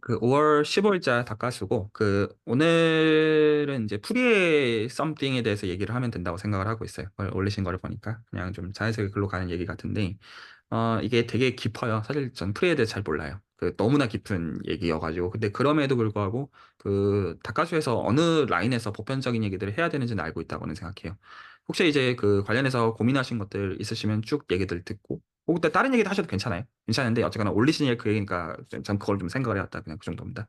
그 5월 15일자 닭가수고 그 오늘은 이제 프리의 썸띵에 대해서 얘기를 하면 된다고 생각을 하고 있어요. 그걸 올리신 거를 보니까 그냥 좀 자연스럽게 글로 가는 얘기 같은데 이게 되게 깊어요. 사실 전 프리에 대해서 잘 몰라요. 그 너무나 깊은 얘기여가지고 근데 그럼에도 불구하고 그 닭가수에서 어느 라인에서 보편적인 얘기들을 해야 되는지는 알고 있다고는 생각해요. 혹시 이제 그 관련해서 고민하신 것들 있으시면 쭉 얘기들 듣고 혹은 또 다른 얘기도 하셔도 괜찮아요. 괜찮은데 어쨌거나 올리신 일 그 얘기니까 전 그걸 좀 생각을 해왔다. 그냥 그 정도입니다.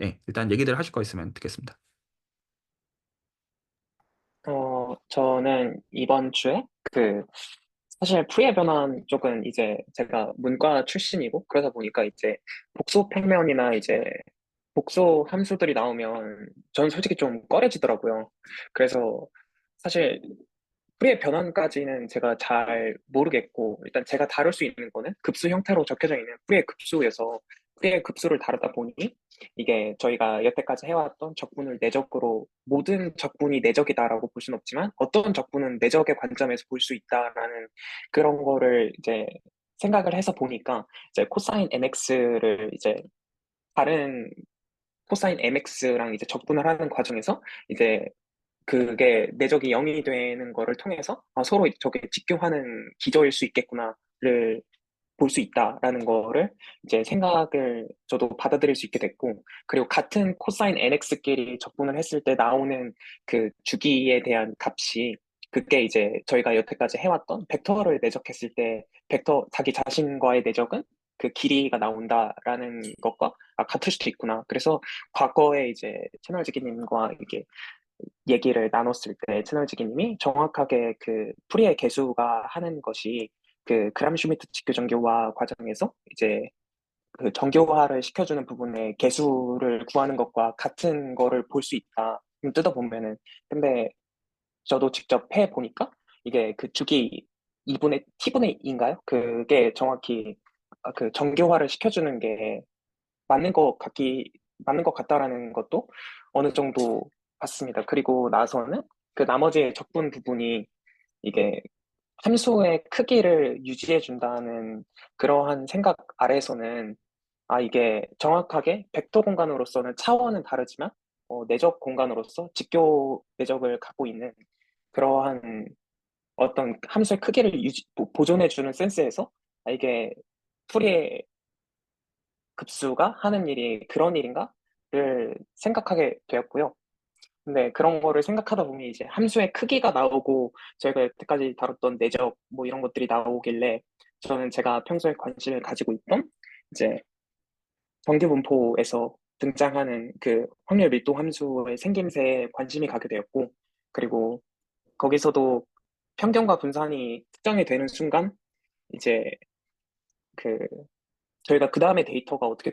예, 일단 얘기들 하실 거 있으면 듣겠습니다. 저는 이번 주에 사실 프리의 변환 쪽은 이제 제가 문과 출신이고 그러다 보니까 이제 복소 평면이나 이제 복소 함수들이 나오면 저는 솔직히 좀 꺼려지더라고요. 그래서 사실 프리의 변환까지는 제가 잘 모르겠고, 일단 제가 다룰 수 있는 거는 급수 형태로 적혀져 있는 프리의 급수에서 프리의 급수를 다루다 보니, 이게 저희가 여태까지 해왔던 적분을 내적으로, 모든 적분이 내적이다라고 볼 수는 없지만, 어떤 적분은 내적의 관점에서 볼 수 있다라는 그런 거를 이제 생각을 해서 보니까, 이제 코사인 mx를 이제 다른 코사인 mx랑 이제 적분을 하는 과정에서 이제 그게 내적이 0이 되는 거를 통해서 서로 저게 직교하는 기저일 수 있겠구나를 볼 수 있다라는 거를 이제 생각을 저도 받아들일 수 있게 됐고, 그리고 같은 코사인 nx끼리 적분을 했을 때 나오는 그 주기에 대한 값이 그게 이제 저희가 여태까지 해왔던 벡터를 내적했을 때 벡터 자기 자신과의 내적은 그 길이가 나온다라는 것과 같을 수도 있구나. 그래서 과거에 이제 채널지기님과 이게 얘기를 나눴을 때 채널지기님이 정확하게 그 풀이의 개수가 하는 것이 그 그람 슈미트 직교 정교화 과정에서 이제 그 정교화를 시켜주는 부분의 개수를 구하는 것과 같은 거를 볼 수 있다. 뜯어보면은. 근데 저도 직접 해 보니까 이게 그 주기 2분의 t분의 2인가요? 그게 정확히 그 정교화를 시켜주는 게 맞는 것 같다라는 것도 어느 정도 봤습니다. 그리고 나서는 그 나머지 적분 부분이 이게 함수의 크기를 유지해 준다는 그러한 생각 아래에서는 이게 정확하게 벡터 공간으로서는 차원은 다르지만 내적 공간으로서 직교 내적을 갖고 있는 그러한 어떤 함수의 크기를 보존해 주는 센스에서 이게 풀이의 급수가 하는 일이 그런 일인가를 생각하게 되었고요. 근데 그런 거를 생각하다 보면 이제 함수의 크기가 나오고 저희가 여태까지 다뤘던 내적 뭐 이런 것들이 나오길래 저는 제가 평소에 관심을 가지고 있던 이제 정규분포에서 등장하는 그 확률 밀도 함수의 생김새에 관심이 가게 되었고, 그리고 거기서도 평균과 분산이 특정이 되는 순간 이제 그 저희가 그 다음에 데이터가 어떻게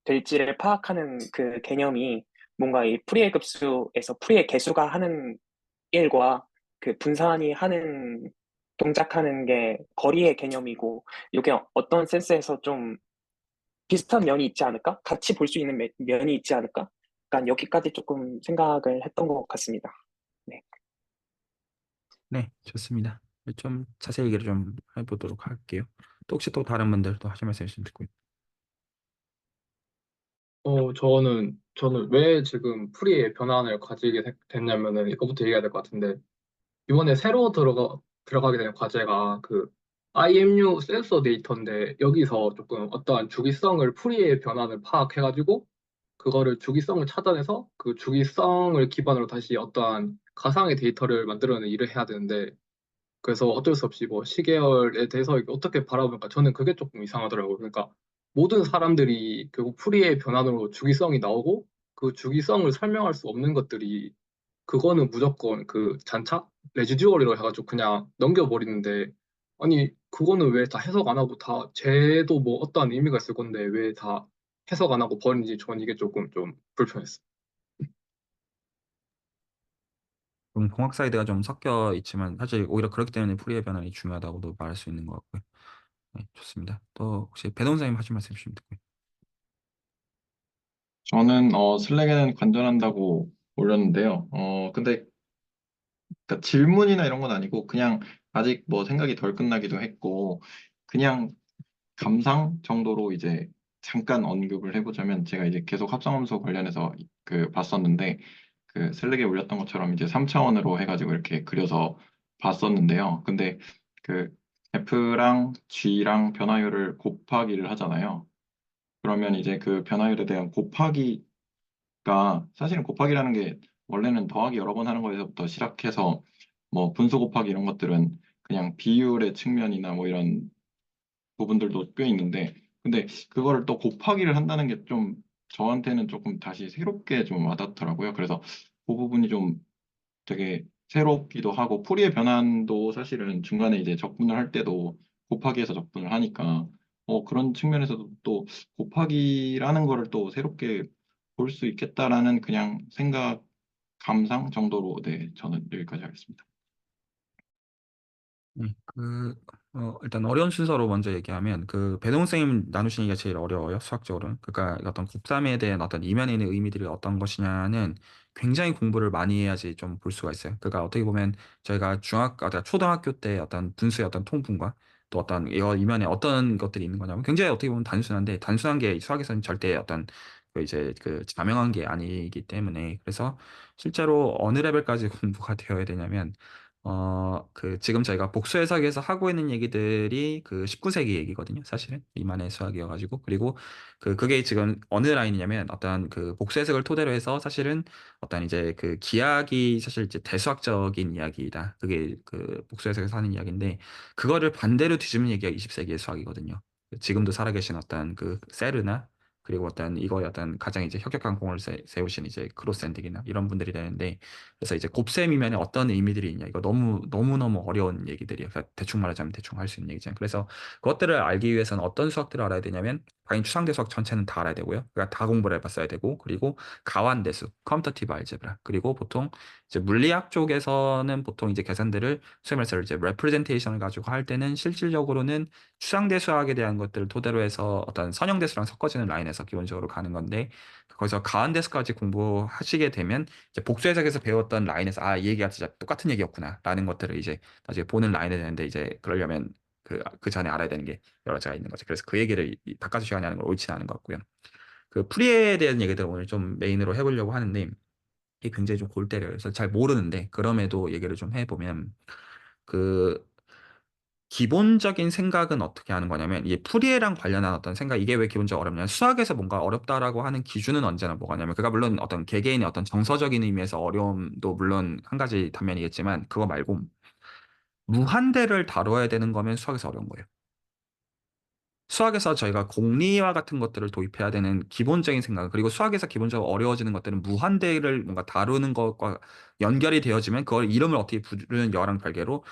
될지를 파악하는 그 개념이 뭔가 이 풀이의 급수에서 풀이의 개수가 하는 일과 그 분산이 하는 동작하는 게 거리의 개념이고, 이게 어떤 센스에서 좀 비슷한 면이 있지 않을까? 같이 볼 수 있는 면이 있지 않을까? 약간 여기까지 조금 생각을 했던 것 같습니다. 네. 네, 좋습니다. 좀 자세히 얘기를 좀 해보도록 할게요. 또 혹시 또 다른 분들 또 하실 말씀 있으면 듣고 저는 왜 지금 프리의 변환을 가지게 됐냐면은 이거부터 얘기해야 될 것 같은데, 이번에 새로 들어가게 된 과제가 그 IMU 센서 데이터인데, 여기서 조금 어떠한 주기성을 프리의 변환을 파악해가지고 그거를 주기성을 찾아내서 그 주기성을 기반으로 다시 어떠한 가상의 데이터를 만들어내는 일을 해야 되는데, 그래서 어쩔 수 없이 뭐 시계열에 대해서 이게 어떻게 바라볼까, 저는 그게 조금 이상하더라고요. 그러니까 모든 사람들이 결국 풀이의 변환으로 주기성이 나오고, 그 주기성을 설명할 수 없는 것들이, 그거는 무조건 그 잔차 레지듀얼이라고 해가지고 그냥 넘겨버리는데, 아니 그거는 왜 다 해석 안 하고, 다 쟤도 뭐 어떠한 의미가 있을 건데 왜 다 해석 안 하고 버리는지, 저는 이게 조금 좀 불편했어요. 좀 공학 사이드가 좀 섞여 있지만 사실 오히려 그렇기 때문에 프리의 변환이 중요하다고도 말할 수 있는 것 같고요. 네, 좋습니다. 또 혹시 배동 선생님 하실 말씀 있으면 듣고요. 저는 슬랙에는 관전한다고 올렸는데요. 근데 그러니까 질문이나 이런 건 아니고 그냥 아직 뭐 생각이 덜 끝나기도 했고 그냥 감상 정도로 이제 잠깐 언급을 해보자면 제가 이제 계속 합성함수 관련해서 그 봤었는데 그 슬랙에 올렸던 것처럼 이제 3차원으로 해가지고 이렇게 그려서 봤었는데요. 근데 그 F랑 G랑 변화율을 곱하기를 하잖아요. 그러면 이제 그 변화율에 대한 곱하기가 사실은 곱하기라는 게 원래는 더하기 여러 번 하는 거에서부터 시작해서 뭐 분수 곱하기 이런 것들은 그냥 비율의 측면이나 뭐 이런 부분들도 꽤 있는데 근데 그거를 또 곱하기를 한다는 게 좀 저한테는 조금 다시 새롭게 좀 와닿더라고요. 그래서 그 부분이 좀 되게 새롭기도 하고 풀이의 변환도 사실은 중간에 이제 적분을 할 때도 곱하기해서 적분을 하니까 그런 측면에서도 또 곱하기라는 거를 또 새롭게 볼 수 있겠다라는 그냥 생각 감상 정도로 네 저는 여기까지 하겠습니다. 일단 어려운 순서로 먼저 얘기하면, 배동 선생님 나누신 얘기가 제일 어려워요, 수학적으로는. 그러니까 어떤 곱셈에 대한 어떤 이면에 있는 의미들이 어떤 것이냐는 굉장히 공부를 많이 해야지 좀 볼 수가 있어요. 그러니까 어떻게 보면 저희가 초등학교 때 어떤 분수의 어떤 통분과 또 어떤 이면에 어떤 것들이 있는 거냐면 굉장히 어떻게 보면 단순한데, 단순한 게 수학에서는 절대 어떤 이제 자명한 게 아니기 때문에. 그래서 실제로 어느 레벨까지 공부가 되어야 되냐면, 지금 저희가 복수 해석에서 하고 있는 얘기들이 19세기 얘기거든요. 사실은 리만의 수학이어가지고. 그리고 그게 지금 어느 라인이냐면, 어떤 복수 해석을 토대로 해서 사실은 어떤 이제 기하학이 사실 이제 대수학적인 이야기다. 그게 복수 해석에서 하는 이야기인데, 그거를 반대로 뒤집는 얘기가 20세기의 수학이거든요. 지금도 살아계신 어떤 세르나, 그리고 어떤 이거에 어떤 가장 이제 혁혁한 공을 세우신 이제 크로스엔딕이나 이런 분들이 되는데, 그래서 이제 곱셈이면 어떤 의미들이 있냐, 이거 너무너무 어려운 얘기들이에요. 그러니까 대충 말하자면 대충 할 수 있는 얘기잖아요. 그래서 그것들을 알기 위해서는 어떤 수학들을 알아야 되냐면, 당연히 추상대 수학 전체는 다 알아야 되고요. 그러니까 다 공부를 해봤어야 되고, 그리고 가환대수, 커뮤터티브 알제브라, 그리고 보통 이제 물리학 쪽에서는 보통 이제 계산들을 소위 말해서 이제 레프레젠테이션을 가지고 할 때는 실질적으로는 추상대 수학에 대한 것들을 토대로 해서 어떤 선형대수랑 섞어지는 라인에서 기본적으로 가는 건데, 거기서 가환대수까지 공부하시게 되면 이제 복수 해석에서 배웠던 라인에서 이 얘기가 진짜 똑같은 얘기였구나라는 것들을 이제 나중에 보는 라인에 되는데, 이제 그러려면 그 전에 알아야 되는 게 여러 가지가 있는 거죠. 그래서 그 얘기를 이 닭가슴 시간에 하는 건 옳지는 않은 것 같고요. 풀이에 대한 얘기들 오늘 좀 메인으로 해보려고 하는데, 이게 굉장히 좀 골 때려요. 그래서 잘 모르는데 그럼에도 얘기를 좀 해보면, 그 기본적인 생각은 어떻게 하는 거냐면, 이 풀이랑 관련한 어떤 생각, 이게 왜 기본적으로 어렵냐면, 수학에서 뭔가 어렵다라고 하는 기준은 언제나 뭐가냐면, 그가 물론 어떤 개개인의 어떤 정서적인 의미에서 어려움도 물론 한 가지 단면이겠지만, 그거 말고 무한대를 다뤄야 되는 거면 수학에서 어려운 거예요. 수학에서 저희가 공리와 같은 것들을 도입해야 되는 기본적인 생각, 그리고 수학에서 기본적으로 어려워지는 것들은 무한대를 뭔가 다루는 것과 연결이 되어지면 그걸 이름을 어떻게 부르는 여랑 별개로,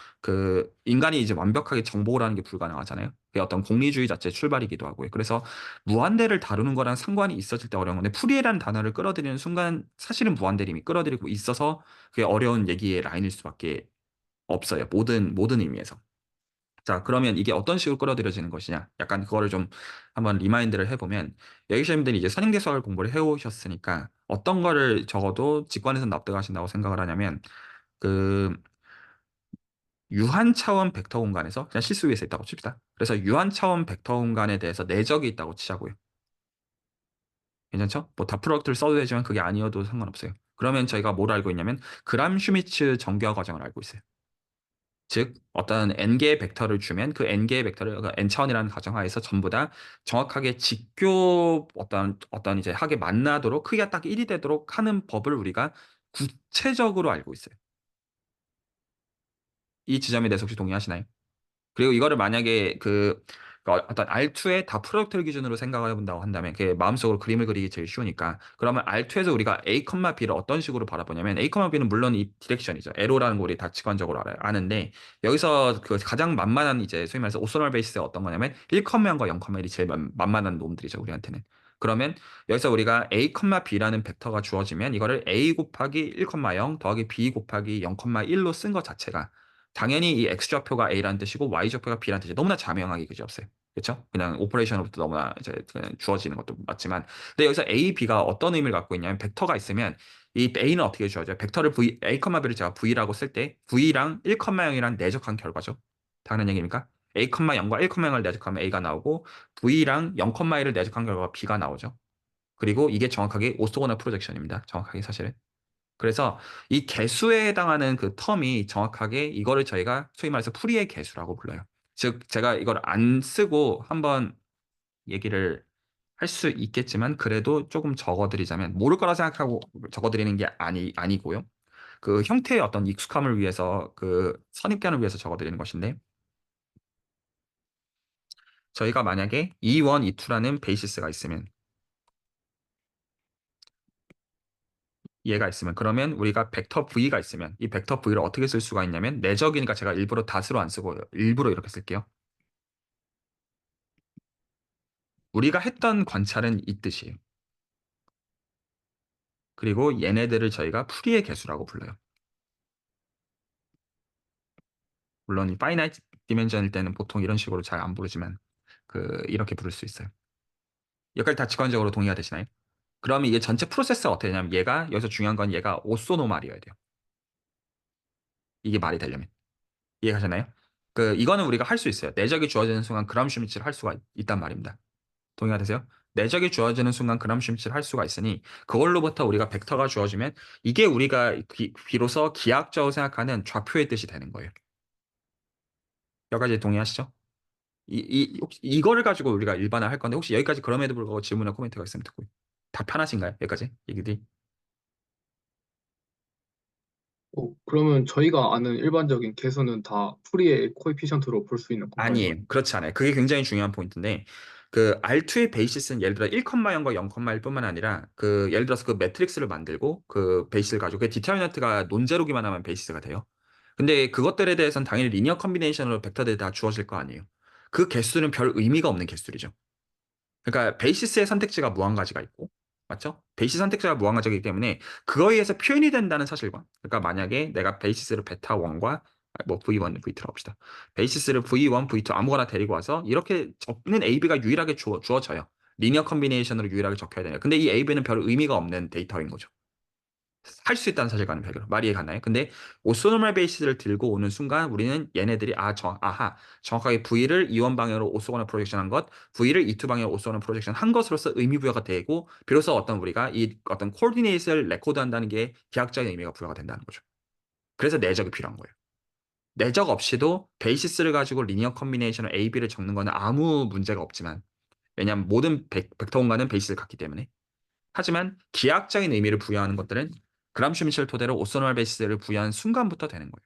인간이 이제 완벽하게 정복을 하는 게 불가능하잖아요. 그게 어떤 공리주의 자체의 출발이기도 하고요. 그래서 무한대를 다루는 거랑 상관이 있어질 때 어려운 건데, 풀이라는 단어를 끌어들이는 순간 사실은 무한대를 이미 끌어들이고 있어서 그게 어려운 얘기의 라인일 수밖에 없어요. 모든 의미에서. 자, 그러면 이게 어떤 식으로 끌어들여지는 것이냐? 약간 그거를 좀 한번 리마인드를 해보면, 여기 시험들이 이제 선행대 수학을 공부를 해오셨으니까 어떤 거를 적어도 직관에서 납득하신다고 생각을 하냐면, 그 유한 차원 벡터 공간에서 그냥 실수 위에서 있다고 칩시다. 그래서 유한 차원 벡터 공간에 대해서 내적이 있다고 치자고요. 괜찮죠? 뭐 다 프로덕트를 써도 되지만 그게 아니어도 상관없어요. 그러면 저희가 뭘 알고 있냐면, 그람 슈미츠 정교화 과정을 알고 있어요. 즉 어떤 n개의 벡터를 주면 그 n개의 벡터를 n차원이라는 가정하에서 전부 다 정확하게 직교 어떤 이제 하게 만나도록 크기가 딱 1이 되도록 하는 법을 우리가 구체적으로 알고 있어요. 이 지점에 대해서 혹시 동의하시나요? 그리고 이거를 만약에 어떤 R2의 다 프로덕트를 기준으로 생각을 해본다고 한다면, 그게 마음속으로 그림을 그리기 제일 쉬우니까, 그러면 R2에서 우리가 A, B를 어떤 식으로 바라보냐면, A, B는 물론 이 디렉션이죠. 에로라는 거 우리 다 직관적으로 아는데, 여기서 가장 만만한 이제 소위 말해서 오소널 베이스의 어떤 거냐면 1,0과 0,1이 제일 만만한 놈들이죠, 우리한테는. 그러면 여기서 우리가 A, B라는 벡터가 주어지면 이거를 A 곱하기 1,0 더하기 B 곱하기 0,1로 쓴 것 자체가, 당연히 이 X좌표가 A라는 뜻이고 Y좌표가 B라는 뜻이 너무나 자명하게 그지 없어요. 그렇죠? 그냥 오퍼레이션으로부터 너무나 이제 그냥 주어지는 것도 맞지만, 근데 여기서 A, B가 어떤 의미를 갖고 있냐면, 벡터가 있으면 이 A는 어떻게 주어져요? 벡터를 A, B를 제가 V라고 쓸 때 V랑 1,0이랑 내적한 결과죠. 당연한 얘기입니까? A, 0과 1, 0을 내적하면 A가 나오고 V랑 0,1을 내적한 결과가 B가 나오죠. 그리고 이게 정확하게 오토고널 프로젝션입니다. 정확하게 사실은. 그래서 이 개수에 해당하는 그 텀이 정확하게 이거를 저희가 소위 말해서 풀이의 개수라고 불러요. 즉 제가 이걸 안 쓰고 한번 얘기를 할 수 있겠지만 그래도 조금 적어드리자면 모를 거라 생각하고 적어드리는 게 아니고요. 그 형태의 어떤 익숙함을 위해서 그 선입견을 위해서 적어드리는 것인데 저희가 만약에 E1, E2라는 베이시스가 있으면 얘가 있으면 그러면 우리가 벡터 V가 있으면 이 벡터 V를 어떻게 쓸 수가 있냐면 내적이니까 제가 일부러 닷으로 안 쓰고 일부러 이렇게 쓸게요. 우리가 했던 관찰은 이 뜻이에요. 그리고 얘네들을 저희가 풀이의 개수라고 불러요. 물론 이 파이나이트 디멘전일 때는 보통 이런 식으로 잘 안 부르지만 이렇게 부를 수 있어요. 여기까지 다 직관적으로 동의가 되시나요? 그러면 이게 전체 프로세스가 어떻게 되냐면 얘가 여기서 중요한 건 얘가 오소노말이어야 돼요. 이게 말이 되려면. 이해가셨나요? 이거는 우리가 할 수 있어요. 내적이 주어지는 순간 그람 슈미츠를 할 수가 있단 말입니다. 동의가 되세요? 내적이 주어지는 순간 그람 슈미츠를 할 수가 있으니 그걸로부터 우리가 벡터가 주어지면 이게 우리가 비로소 기하학적으로 생각하는 좌표의 뜻이 되는 거예요. 여기까지 동의하시죠? 혹시 이거를 가지고 우리가 일반화 할 건데 혹시 여기까지 그럼에도 불구하고 질문이나 코멘트가 있으면 듣고 다 편하신가요? 여기까지 얘기들이? 그러면 저희가 아는 일반적인 개수는 다 풀이의 코에피션트로 볼 수 있는 건가요? 아니에요. 그렇지 않아요. 그게 굉장히 중요한 포인트인데 R2의 베이시스는 예를 들어 1,0과 0,1뿐만 아니라 예를 들어서 그 매트릭스를 만들고 그 베이시스를 가지고 그 디터미넌트가 논제로기만 하면 베이시스가 돼요. 근데 그것들에 대해서는 당연히 리니어 컨비네이션으로 벡터들이 다 주어질 거 아니에요. 그 개수는 별 의미가 없는 개수들이죠. 그러니까 베이시스의 선택지가 무한 가지가 있고, 맞죠? 베이시스 선택지가 무한 가지이기 때문에 그거에 의해서 표현이 된다는 사실과, 그러니까 만약에 내가 베이시스를 베타 1과 뭐 V1, V2라고 합시다. 베이시스를 V1, V2 아무거나 데리고 와서 이렇게 적는 AB가 유일하게 주어져요. 리니어 컨비네이션으로 유일하게 적혀야 되요 근데 이 AB는 별 의미가 없는 데이터인 거죠. 할 수 있다는 사실과는 별개로 말이 갔나요? 근데 오소노멀 베이시스를 들고 오는 순간 우리는 얘네들이 정확하게 V를 이원 방향으로 오소거널 프로젝션 한 것, V를 이투 방향으로 오소거널 프로젝션 한 것으로서 의미 부여가 되고 비로소 우리가 이 어떤 코디네이트를 레코드한다는 게 기하학적인 의미가 부여가 된다는 거죠. 그래서 내적이 필요한 거예요. 내적 없이도 베이시스를 가지고 리니어 컨비네이션을 AB를 적는 거는 아무 문제가 없지만 왜냐하면 모든 벡터 공간은 베이시스를 갖기 때문에 하지만 기하학적인 의미를 부여하는 것들은 그람슈미첼 토대로 오소널 베이시스를 부여한 순간부터 되는 거예요.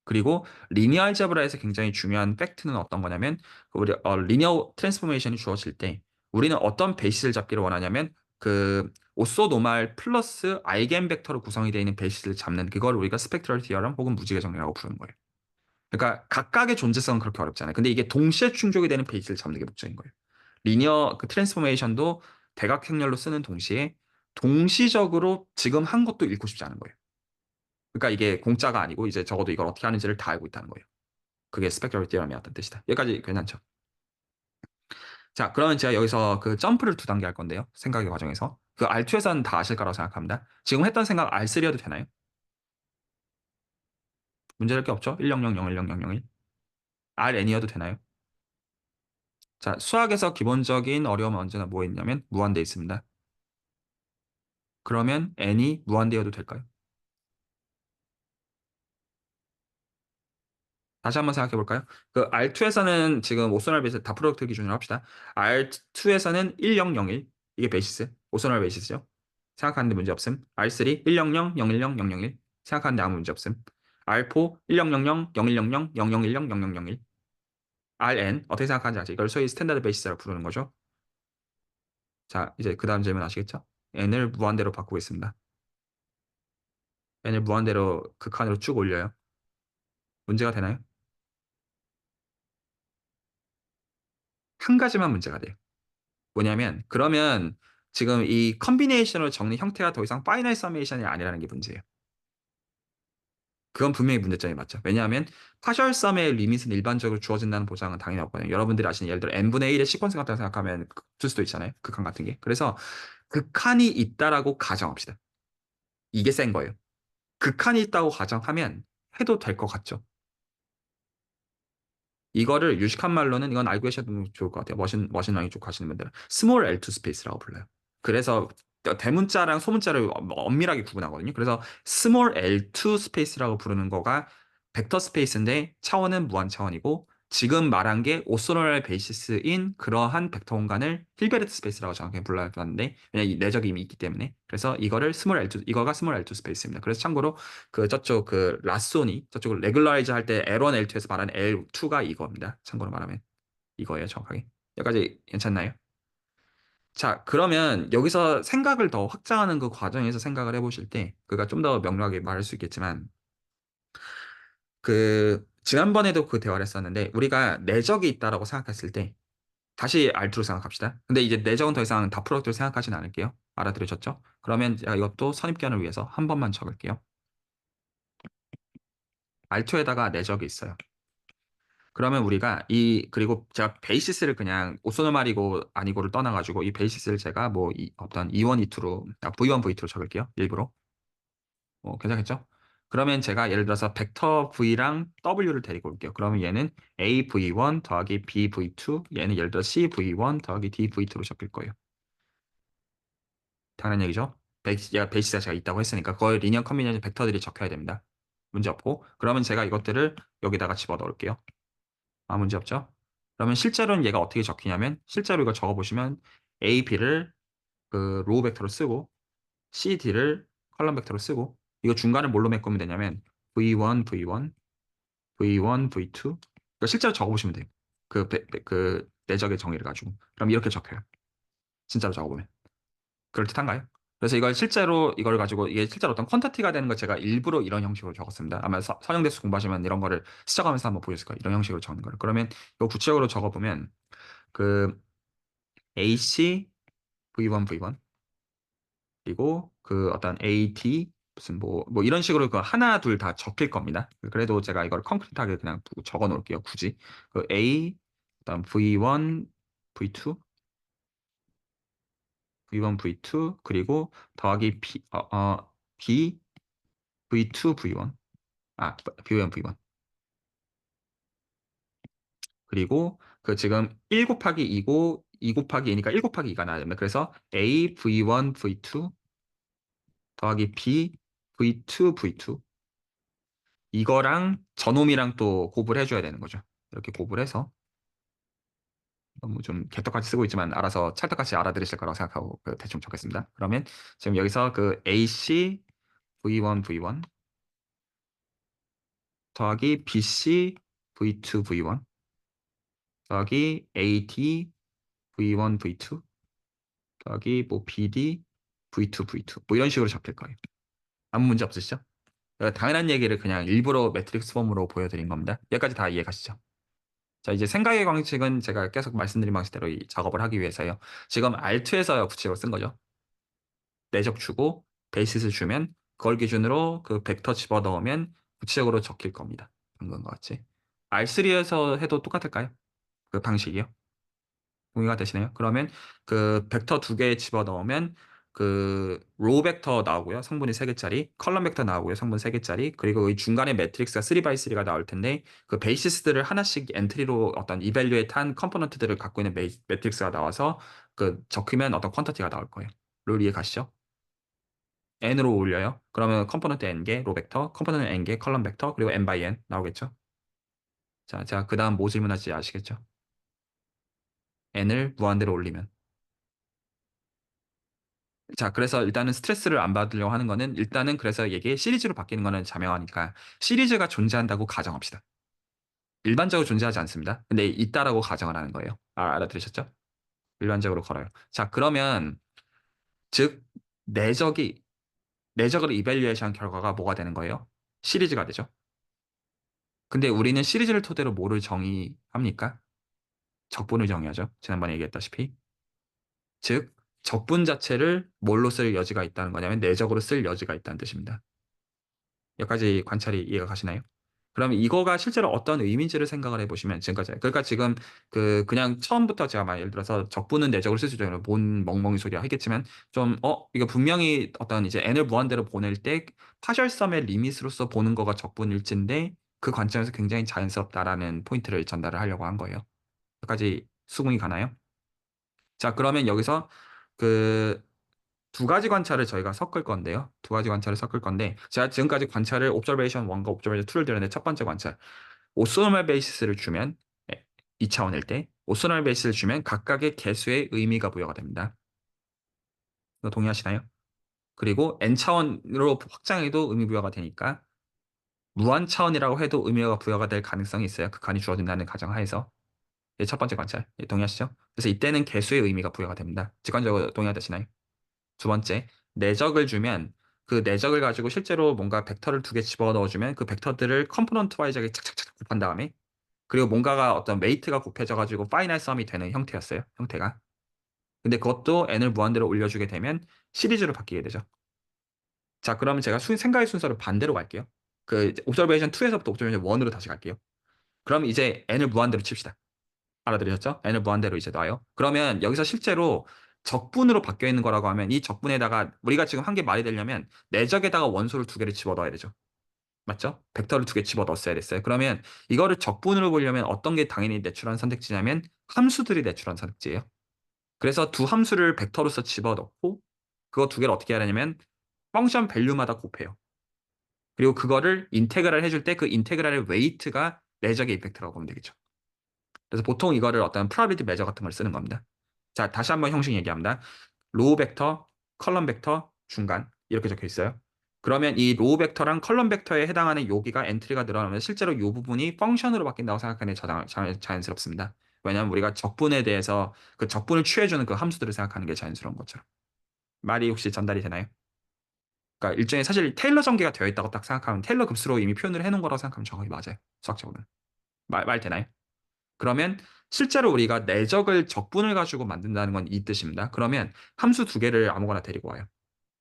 그리고 리니어 알제브라에서 굉장히 중요한 팩트는 어떤 거냐면 우리 리니어 트랜스포메이션이 주어질 때 우리는 어떤 베이시스를 잡기를 원하냐면 오소노말 플러스 아이겐 벡터로 구성이 되어 있는 베이시스를 잡는 그걸 우리가 스펙트럴 티어럼 혹은 무지개 정리라고 부르는 거예요. 그러니까 각각의 존재성은 그렇게 어렵지 않아요. 근데 이게 동시에 충족이 되는 베이스를 잡는 게 목적인 거예요. 리니어 트랜스포메이션도 대각행렬로 쓰는 동시에 동시적으로 지금 한 것도 읽고 싶지 않은 거예요. 그러니까 이게 공짜가 아니고 이제 적어도 이걸 어떻게 하는지를 다 알고 있다는 거예요. 그게 스펙트럴 디어럼의 어떤 뜻이다. 여기까지 괜찮죠? 자, 그러면 제가 여기서 그 점프를 두 단계 할 건데요. 생각의 과정에서. R2에서는 다 아실 거라고 생각합니다. 지금 했던 생각 R3여도 되나요? 문제될 게 없죠? 100010001. RN이어도 되나요? 자, 수학에서 기본적인 어려움은 언제나 뭐에 있냐면 무한대에 있습니다. 그러면 n이 무한대여도 될까요? 다시 한번 생각해 볼까요? R2에서는 지금 오소널 베이스 다 프로덕트 기준으로 합시다. R2에서는 1001 이게 베이시스 오소널 베이시스죠. 생각하는데 문제 없음. R3 100 010 001 생각하는데 아무 문제 없음. R4 1000 0100 0010 0001 RN 어떻게 생각하는지 아죠? 이걸 소위 스탠다드 베이시스라고 부르는 거죠. 자, 이제 그 다음 질문 아시겠죠? n을 무한대로 바꾸고 있습니다. n을 무한대로 극한으로 쭉 올려요. 문제가 되나요? 한 가지만 문제가 돼요. 뭐냐면 그러면 지금 이 컨비네이션으로 적는 형태가 더 이상 파이널 서메이션이 아니라는 게 문제예요. 그건 분명히 문제점이 맞죠. 왜냐하면 파셜 썸의 리밋은 일반적으로 주어진다는 보장은 당연히 없거든요. 여러분들이 아시는 예를 들어 n분의 1의 시퀀스 같다고 생각하면 줄 수도 있잖아요. 극한 같은 게. 그래서 극한이 있다라고 가정합시다. 이게 센 거예요. 극한이 있다고 가정하면 해도 될 것 같죠. 이거를 유식한 말로는 이건 알고 계셔도 좋을 것 같아요. 머신러닝 쪽 하시는 분들은 스몰 L2 스페이스라고 불러요. 그래서 대문자랑 소문자를 엄밀하게 구분하거든요. 그래서 스몰 L2 스페이스라고 부르는 거가 벡터 스페이스인데 차원은 무한 차원이고 지금 말한 게 오소노랄 베이시스인 그러한 벡터 공간을 힐베르트 스페이스라고 정확히 불러놨는데 왜냐 이 내적이 이미 있기 때문에 그래서 이거가 스몰 L2 스페이스입니다. 그래서 참고로 그 저쪽 그 라쏘니 저쪽 레귤라이즈 할 때 L1, L2에서 말하는 L2가 이겁니다. 참고로 말하면 이거예요, 정확하게. 여기까지 괜찮나요? 자, 그러면 여기서 생각을 더 확장하는 그 과정에서 생각을 해보실 때 그가 좀 더 명료하게 말할 수 있겠지만 그 지난번에도 그 대화를 했었는데 우리가 내적이 있다라고 생각했을 때 다시 R2로 생각합시다. 근데 이제 내적은 더 이상 다 프로덕트를 생각하진 않을게요. 알아들으셨죠? 그러면 제가 이것도 선입견을 위해서 한 번만 적을게요. R2에다가 내적이 있어요. 그러면 우리가 그리고 제가 베이시스를 그냥 오소노말이고 아니고를 떠나가지고 이 베이시스를 제가 뭐 어떤 E1, E2로, V1, V2로 적을게요. 일부러. 괜찮겠죠? 그러면 제가 예를 들어서 벡터 V랑 W를 데리고 올게요. 그러면 얘는 AV1 더하기 BV2, 얘는 예를 들어 CV1 더하기 DV2로 적힐 거예요. 당연한 얘기죠? 얘가 베이시스가 제가 있다고 했으니까 그걸 리니어 컨비네이션 벡터들이 적혀야 됩니다. 문제 없고. 그러면 제가 이것들을 여기다가 집어넣을게요. 문제 없죠? 그러면 실제로는 얘가 어떻게 적히냐면 실제로 이거 적어보시면 A, B를 그 로우 벡터로 쓰고 C, D를 컬럼 벡터로 쓰고 이거 중간을 뭘로 메꾸면 되냐면 V1, V1, V1, V2 이거 실제로 적어보시면 돼요. 그 내적의 정의를 가지고 그럼 이렇게 적혀요. 진짜로 적어보면 그럴듯한가요? 그래서 이걸 실제로 이걸 가지고 이게 실제로 어떤 퀀터티가 되는 걸 제가 일부러 이런 형식으로 적었습니다. 아마 선형대수 공부하시면 이런 거를 스쳐가면서 한번 보셨을 거예요. 이런 형식으로 적는 거를. 그러면 이거 구체적으로 적어보면 그 AC V1 V1 그리고 그 어떤 AT 무슨 뭐 이런 식으로 그 하나 둘 다 적힐 겁니다. 그래도 제가 이걸 concrete하게 그냥 적어 놓을게요. 굳이 그 A 그다음 V1 V2 V1 V2 그리고 더하기 B V2 V1 V1 V1 그리고 그 지금 1 곱하기 2고 2 곱하기 2니까 1 곱하기 2가 나야 됩니다. 그래서 A V1 V2 더하기 B V2 V2 이거랑 저놈이랑 또 곱을 해줘야 되는 거죠. 이렇게 곱을 해서 너무 좀 개떡같이 쓰고 있지만 알아서 찰떡같이 알아들으실 거라고 생각하고 대충 적겠습니다. 그러면 지금 여기서 그 AC V1 V1 더하기 BC V2 V1 더하기 AD V1 V2 더하기 뭐 BD V2 V2 뭐 이런 식으로 적힐 거예요. 아무 문제 없으시죠? 당연한 얘기를 그냥 일부러 매트릭스 폼으로 보여드린 겁니다. 여기까지 다 이해 가시죠? 자, 이제 생각의 방식은 제가 계속 말씀드린 방식대로 이 작업을 하기 위해서요. 지금 R2에서 구체적으로 쓴 거죠. 내적 주고 베이시스 주면 그걸 기준으로 그 벡터 집어넣으면 구체적으로 적힐 겁니다. 방금 것 같이. R3에서 해도 똑같을까요? 그 방식이요. 동의가 되시나요? 그러면 그 벡터 두 개 집어넣으면 그 로우 벡터 나오고요. 성분이 3개짜리, 컬럼 벡터 나오고요. 성분 3개짜리, 그리고 이 중간에 매트릭스가 3x3가 나올 텐데 그 베이시스들을 하나씩 엔트리로 어떤 이밸류에이트 한 컴포넌트들을 갖고 있는 매트릭스가 나와서 그 적으면 어떤 퀀터티가 나올 거예요. 룰 이해 가시죠? n으로 올려요. 그러면 컴포넌트 n개, 로 벡터, 컴포넌트 n개, 컬럼 벡터, 그리고 n by n 나오겠죠? 자, 제가 그 다음 뭐 질문할지 아시겠죠? n을 무한대로 올리면. 자, 그래서 일단은 스트레스를 안 받으려고 하는 거는 일단은 그래서 이게 시리즈로 바뀌는 거는 자명하니까 시리즈가 존재한다고 가정합시다. 일반적으로 존재하지 않습니다. 근데 있다라고 가정을 하는 거예요. 알아들으셨죠? 일반적으로 걸어요. 자, 그러면 즉 내적이 내적을 이밸류에이션 결과가 뭐가 되는 거예요? 시리즈가 되죠. 근데 우리는 시리즈를 토대로 뭐를 정의합니까? 적분을 정의하죠. 지난번에 얘기했다시피. 즉 적분 자체를 뭘로 쓸 여지가 있다는 거냐면 내적으로 쓸 여지가 있다는 뜻입니다. 여기까지 관찰이 이해가 가시나요? 그러면 이거가 실제로 어떤 의미인지를 생각을 해보시면 지금까지 그러니까 지금 그냥 처음부터 제가 막 예를 들어서 적분은 내적으로 쓸 수 있잖아요. 뭔 멍멍이 소리야 하겠지만 좀 이거 분명히 어떤 이제 n을 무한대로 보낼 때 파셜 썸의 리밋으로서 보는 거가 적분일진데 그 관점에서 굉장히 자연스럽다라는 포인트를 전달을 하려고 한 거예요. 여기까지 수긍이 가나요? 자, 그러면 여기서 그 두 가지 관찰을 저희가 섞을 건데요. 두 가지 관찰을 섞을 건데, 제가 지금까지 관찰을 옵저베이션 1과 옵저베이션 2를 드렸는데, 첫 번째 관찰. 오소노멀 베이시스를 주면, 2차원일 때, 오소노멀 베이시스를 주면 각각의 개수의 의미가 부여가 됩니다. 이거 동의하시나요? 그리고 n차원으로 확장해도 의미 부여가 되니까, 무한 차원이라고 해도 의미가 부여가 될 가능성이 있어요. 극한이 주어진다는 가정하에서. 첫 번째 관찰. 동의하시죠? 그래서 이때는 개수의 의미가 부여가 됩니다. 직관적으로 동의하시나요? 두 번째, 내적을 주면 그 내적을 가지고 실제로 뭔가 벡터를 두 개 집어넣어주면 그 벡터들을 컴포넌트 와이즈하게 착착착 곱한 다음에 그리고 뭔가가 어떤 웨이트가 곱해져가지고 파이널 썸이 되는 형태였어요. 형태가. 근데 그것도 n을 무한대로 올려주게 되면 시리즈로 바뀌게 되죠. 자, 그러면 제가 생각의 순서를 반대로 갈게요. 그 옵저베이션 2에서부터 옵저베이션 1으로 다시 갈게요. 그럼 이제 n을 무한대로 칩시다. 알아들으셨죠? n을 무한대로 이제 놔요. 그러면 여기서 실제로 적분으로 바뀌어 있는 거라고 하면 이 적분에다가 우리가 지금 한 게 말이 되려면 내적에다가 원소를 두 개를 집어넣어야 되죠. 맞죠? 벡터를 두 개 집어넣었어야 됐어요. 그러면 이거를 적분으로 보려면 어떤 게 당연히 내추럴한 선택지냐면 함수들이 내추럴한 선택지예요. 그래서 두 함수를 벡터로서 집어넣고 그거 두 개를 어떻게 하냐면 펑션 밸류마다 곱해요. 그리고 그거를 인테그랄 해줄 때 그 인테그랄의 웨이트가 내적의 이펙트라고 보면 되겠죠. 그래서 보통 이거를 어떤 프로바빌리티 매저 같은 걸 쓰는 겁니다. 자, 다시 한번 형식 얘기합니다. 로우 벡터, 컬럼 벡터, 중간 이렇게 적혀 있어요. 그러면 이 로우 벡터랑 컬럼 벡터에 해당하는 여기가 엔트리가 늘어나면 실제로 이 부분이 펑션으로 바뀐다고 생각하는 게 자연스럽습니다. 왜냐하면 우리가 적분에 대해서 그 적분을 취해주는 그 함수들을 생각하는 게 자연스러운 것처럼. 말이 혹시 전달이 되나요? 그러니까 일종의 사실 테일러 전개가 되어 있다고 딱 생각하면 테일러 급수로 이미 표현을 해놓은 거라고 생각하면 정확히 맞아요. 수학적으로는. 말 되나요? 그러면 실제로 우리가 내적을 적분을 가지고 만든다는 건 이 뜻입니다. 그러면 함수 두 개를 아무거나 데리고 와요.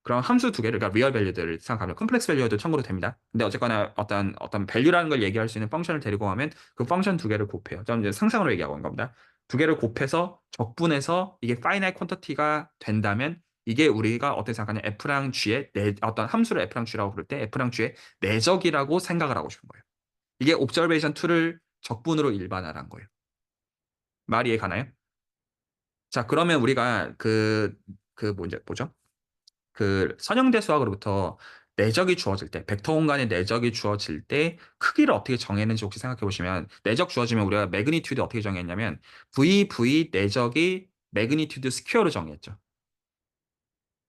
그럼 함수 두 개를, 그러니까 리얼 밸류들을 생각하면 컴플렉스 밸류도 참고로 됩니다. 근데 어쨌거나 어떤 밸류라는 걸 얘기할 수 있는 펑션을 데리고 가면 그 펑션 두 개를 곱해요. 좀 이제 상상으로 얘기하고 있는 겁니다. 두 개를 곱해서 적분해서 이게 파이나이 퀀터티가 된다면 이게 우리가 어떻게 생각하냐 F랑 G의 어떤 함수를 F랑 G라고 부를 때 F랑 G의 내적이라고 생각을 하고 싶은 거예요. 이게 옵저베이션 2를 적분으로 일반화한 거예요. 말이 이해 가나요? 자, 그러면 우리가 뭐죠? 그 선형대 수학으로부터 내적이 주어질 때, 벡터 공간의 내적이 주어질 때 크기를 어떻게 정했는지 혹시 생각해 보시면 내적 주어지면 우리가 매그니튜드 어떻게 정했냐면 v 내적이 매그니튜드 스퀘어로 정의했죠.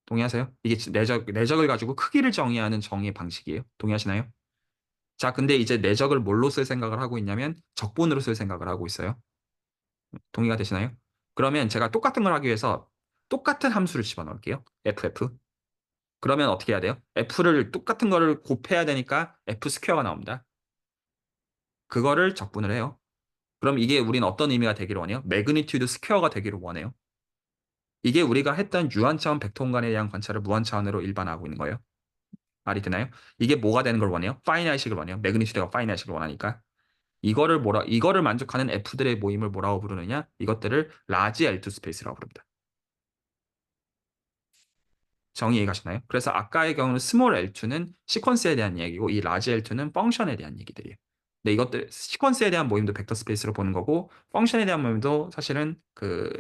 동의하세요? 이게 내적을 가지고 크기를 정의하는 정의 방식이에요. 동의하시나요? 자, 근데 이제 내적을 뭘로 쓸 생각을 하고 있냐면 적분으로 쓸 생각을 하고 있어요. 동의가 되시나요? 그러면 제가 똑같은 걸 하기 위해서 똑같은 함수를 집어넣을게요. ff. 그러면 어떻게 해야 돼요? f를 똑같은 거를 곱해야 되니까 f 스퀘어가 나옵니다. 그거를 적분을 해요. 그럼 이게 우리는 어떤 의미가 되기를 원해요? 매그니튜드 스퀘어가 되기를 원해요. 이게 우리가 했던 유한차원 벡터 공간에 대한 관찰을 무한차원으로 일반화하고 있는 거예요. 말이 되나요? 이게 뭐가 되는 걸 원해요? 파이나이식을 원해요. 매그니튜드가 파이나이식을 원하니까. 이거를 만족하는 f들의 모임을 뭐라고 부르느냐? 이것들을 라지 L2 스페이스라고 부릅니다. 정의 이해가시나요? 그래서 아까의 경우는 스몰 L2는 시퀀스에 대한 얘기고 이 라지 L2는 펑션에 대한 얘기들이에요. 근데 이것들 시퀀스에 대한 모임도 벡터 스페이스로 보는 거고 펑션에 대한 모임도 사실은 그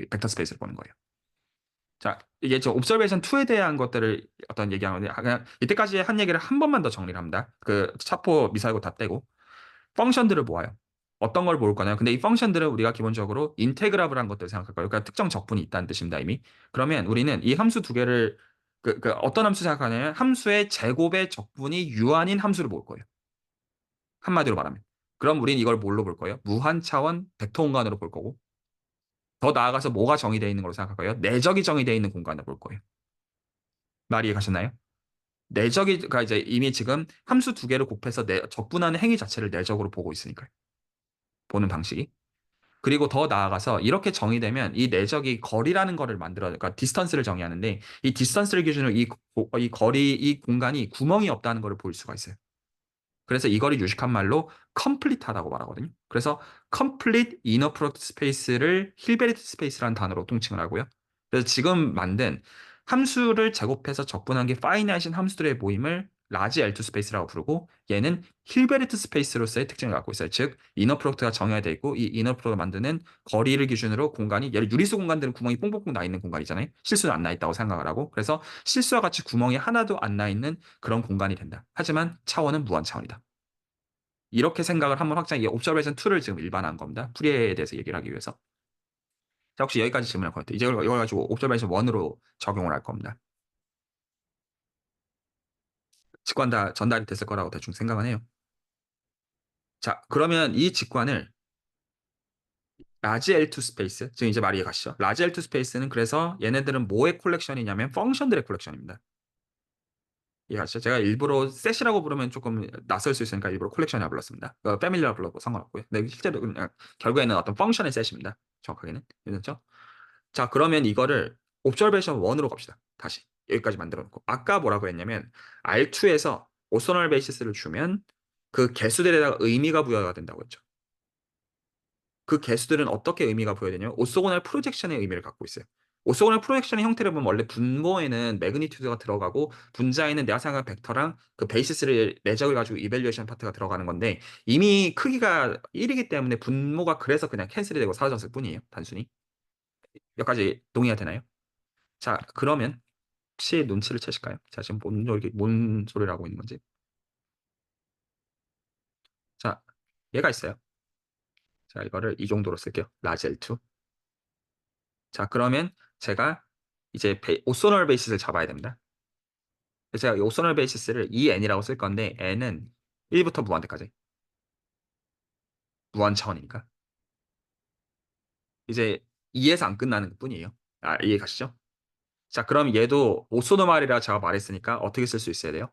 벡터 스페이스로 보는 거예요. 자, 이게 저 옵저베이션 2에 대한 것들을 어떤 얘기하는데 그냥 이때까지 한 얘기를 한 번만 더 정리를 합니다. 그 차포 미사일고 다 떼고 펑션들을 모아요. 어떤 걸 모을 거냐요? 근데 이 펑션들은 우리가 기본적으로 인테그라블한 것들을 생각할 거예요. 그러니까 특정 적분이 있다는 뜻입니다, 이미. 그러면 우리는 이 함수 두 개를 어떤 함수 생각하냐면 함수의 제곱의 적분이 유한인 함수를 모을 거예요. 한마디로 말하면. 그럼 우리는 이걸 뭘로 볼 거예요? 무한 차원 벡터 공간으로 볼 거고 더 나아가서 뭐가 정의되어 있는 걸로 생각할 거예요? 내적이 정의되어 있는 공간으로 볼 거예요. 말이 이해 가셨나요? 내적이가 이제 이미 지금 함수 두 개를 곱해서 적분하는 행위 자체를 내적으로 보고 있으니까요. 보는 방식이. 그리고 더 나아가서 이렇게 정의되면 이 내적이 거리라는 거를 그러니까 디스턴스를 정의하는데 이 디스턴스를 기준으로 이 거리, 이 공간이 구멍이 없다는 걸 볼 수가 있어요. 그래서 이거를 유식한 말로 컴플리트하다고 말하거든요. 그래서 complete inner product space를 힐베리트 스페이스라는 단어로 통칭을 하고요. 그래서 지금 만든 함수를 제곱해서 적분한 게 파이나이트인 함수들의 모임을 라지 L2 스페이스라고 부르고 얘는 힐베르트 스페이스로서의 특징을 갖고 있어요. 즉 이너 프로덕트가 정의되어 있고 이 이너 프로덕트가 만드는 거리를 기준으로 공간이 예를 유리수 공간들은 구멍이 뽕뽕뽕 나 있는 공간이잖아요. 실수는 안 나 있다고 생각을 하고 그래서 실수와 같이 구멍이 하나도 안 나 있는 그런 공간이 된다. 하지만 차원은 무한 차원이다. 이렇게 생각을 한번 확장, 이게 옵저베이션 2를 지금 일반화한 겁니다. 프리에 대해서 얘기를 하기 위해서. 자, 혹시 여기까지 질문할 것 같아요. 이제 이걸 가지고 옵저베이션 1으로 적용을 할 겁니다. 직관 다 전달이 됐을 거라고 대충 생각은 해요. 자, 그러면 이 직관을 라지 L2 스페이스, 지금 이제 말이 가시죠. 라지 L2 스페이스는 그래서 얘네들은 뭐의 콜렉션이냐면 펑션들의 콜렉션입니다. 이해가시죠? 제가 일부러 셋이라고 부르면 조금 낯설 수 있으니까 일부러 콜렉션이라고 불렀습니다. 패밀리라고 불러도 상관없고요. 근데 실제로 그냥 결국에는 어떤 펑션의 셋입니다. 정확하게는. 됐죠? 자, 그러면 이거를 옵저베이션 1으로 갑시다. 다시 여기까지 만들어 놓고 아까 뭐라고 했냐면 R2에서 오소널 베이시스를 주면 그 개수들에다가 의미가 부여가 된다고 했죠. 그 개수들은 어떻게 의미가 부여되냐면 오소고널 프로젝션의 의미를 갖고 있어요. 오소고널 프로젝션의 형태를 보면 원래 분모에는 매그니튜드가 들어가고 분자에는 내가 생각한 벡터랑 그 베이시스를 내적을 가지고 이밸류에이션 파트가 들어가는 건데 이미 크기가 1이기 때문에 분모가 그래서 그냥 캔슬이 되고 사라졌을 뿐이에요. 단순히. 여기까지 동의가 되나요? 자, 그러면 혹시 눈치를 채실까요? 자, 지금 뭔 소리를 하고 있는 건지. 자, 얘가 있어요. 자, 이거를 이 정도로 쓸게요. 라지 L2. 자, 그러면 제가 이제 오소널 베이시스를 잡아야 됩니다. 그래서 제가 이 오소널 베이시스를 EN이라고 쓸 건데 N은 1부터 무한대까지. 무한 차원이니까. 이제 2에서 안 끝나는 것 뿐이에요. 아, 이해 가시죠? 자, 그럼 얘도 오소노말이라 제가 말했으니까 어떻게 쓸 수 있어야 돼요?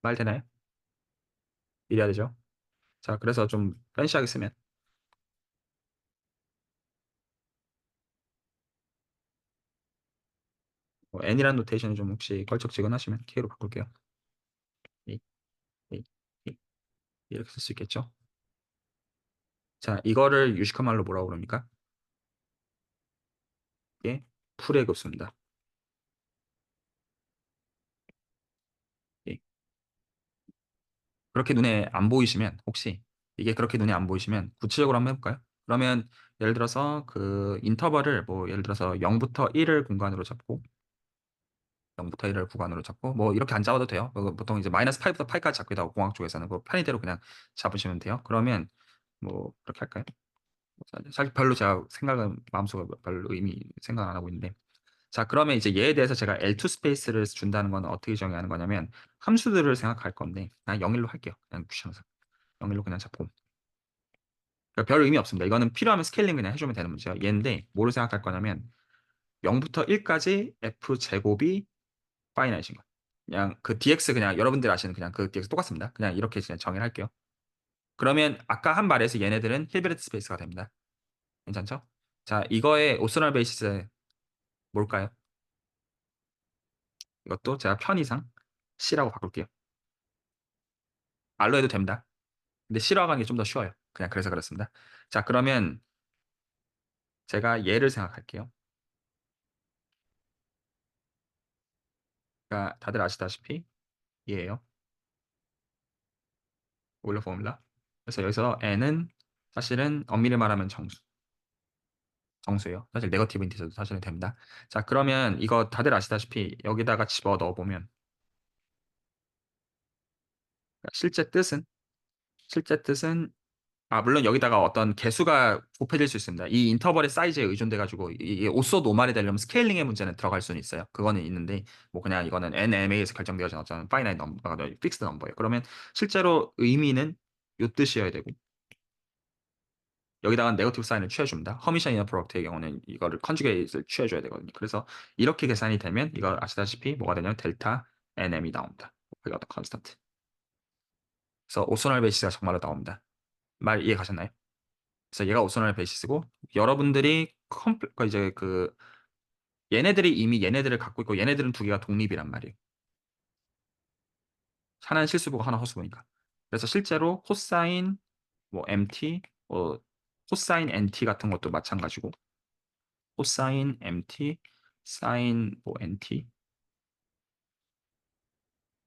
말 되나요? 이래야 되죠? 자, 그래서 좀 팬시하게 쓰면 N이라는 노테이션을 좀 혹시 걸쩍지근하시면 K로 바꿀게요. 이, 이, 이. 이렇게 쓸 수 있겠죠? 자, 이거를 유식한 말로 뭐라고 그럽니까? 이게 풀의 급수입니다. 예. 그렇게 눈에 안 보이시면 혹시 이게 그렇게 눈에 안 보이시면 구체적으로 한번 해볼까요? 그러면 예를 들어서 그 인터벌을 뭐 예를 들어서 0부터 1을 공간으로 잡고 0부터 1을 구간으로 잡고 뭐 이렇게 안 잡아도 돼요. 보통 이제 마이너스 8부터 8까지 잡기도 하고 공학 쪽에서는 그 편의대로 그냥 잡으시면 돼요. 그러면 뭐 그렇게 할까요? 사실 별로 제가 생각은 마음속에 별로 생각 안 하고 있는데 자 그러면 이제 얘에 대해서 제가 L2 스페이스를 준다는 건 어떻게 정의하는 거냐면 함수들을 생각할 건데 그냥 0일로 할게요. 그냥 귀찮아서 0일로 그냥 잡고 그러니까 별 의미 없습니다. 이거는 필요하면 스케일링 그냥 해주면 되는 문제예요. 얘인데 뭐를 생각할 거냐면 0부터 1까지 f 제곱이 파이나이트인 거예요. 그냥 그 dx 그냥 여러분들 아시는 그냥 그 dx 똑같습니다. 그냥 이렇게 그냥 정의를 할게요. 그러면 아까 한 말에서 얘네들은 힐베르트 스페이스가 됩니다. 괜찮죠? 자 이거의 오스널 베이시스 뭘까요? 이것도 제가 편의상 C라고 바꿀게요. R로 해도 됩니다. 근데 C로 하는 게 좀 더 쉬워요. 그냥 그래서 그렇습니다. 자, 그러면 제가 얘를 생각할게요. 그러니까 다들 아시다시피 얘예요. 오일러 포뮬라. 그래서 여기서 N은 사실은 엄밀히 말하면 정수예요. 사실 네거티브 인티저도 사실은 됩니다. 자, 그러면 이거 다들 아시다시피 여기다가 집어 넣어 보면 실제 뜻은 물론 여기다가 어떤 개수가 곱해질 수 있습니다. 이 인터벌의 사이즈에 의존돼가지고 이게 오소 노말이 되려면 스케일링의 문제는 들어갈 수는 있어요. 그거는 있는데 뭐 그냥 이거는 NMA에서 결정되어진 어떤 파이나이트 넘버가 픽스드 넘버예요. 그러면 실제로 의미는 요 뜻이어야 되고 여기다가 네거티브 사인을 취해줍니다. 허미션 이너 프로덕트의 경우는 이거를 컨주게이트를 취해줘야 되거든요. 그래서 이렇게 계산이 되면 이거 아시다시피 뭐가 되냐면 델타 NM이 나옵니다. 그게 어떤 컨스턴트. 그래서 오소널 베이시스가 정말로 나옵니다. 말 이해 가셨나요? 그래서 얘가 오소널 베이시스고 여러분들이 이제 그 얘네들이 이미 얘네들을 갖고 있고 얘네들은 두 개가 독립이란 말이에요. 하나는 실수보고 하나 허수보니까. 그래서 실제로 코사인 뭐 MT, 코사인 NT 같은 것도 마찬가지고 코사인 MT, 사인 뭐 NT,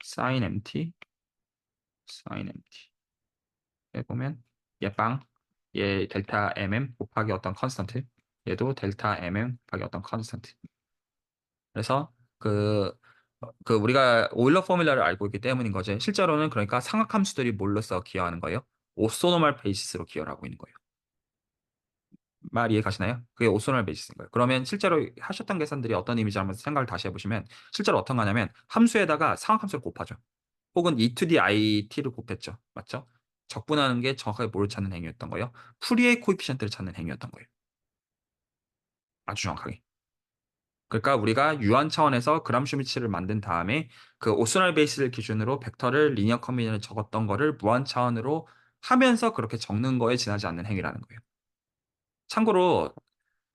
사인 MT, 사인 MT. 보면 얘빵, 얘 델타 MM 곱하기 어떤 컨스턴트, 얘도 델타 MM 곱하기 어떤 컨스턴트. 그래서 그 우리가 오일러 포뮬러를 알고 있기 때문인 거죠. 실제로는 그러니까 상악함수들이 뭘로써 기여하는 거예요? 오소노멀 베이시스로 기여를 하고 있는 거예요. 말 이해 가시나요? 그게 오소노멀 베이시스인 거예요. 그러면 실제로 하셨던 계산들이 어떤 이미지 하면서 생각을 다시 해보시면 실제로 어떤 거냐면 함수에다가 상악함수를 곱하죠. 혹은 e to the it를 곱했죠. 맞죠? 적분하는 게 정확하게 뭘 찾는 행위였던 거예요? 풀이의 코에피션트를 찾는 행위였던 거예요. 아주 정확하게. 그러니까 우리가 유한 차원에서 그람 슈미츠를 만든 다음에 그 오스널 베이스를 기준으로 벡터를 리니어 컨비니언을 적었던 거를 무한 차원으로 하면서 그렇게 적는 거에 지나지 않는 행위라는 거예요. 참고로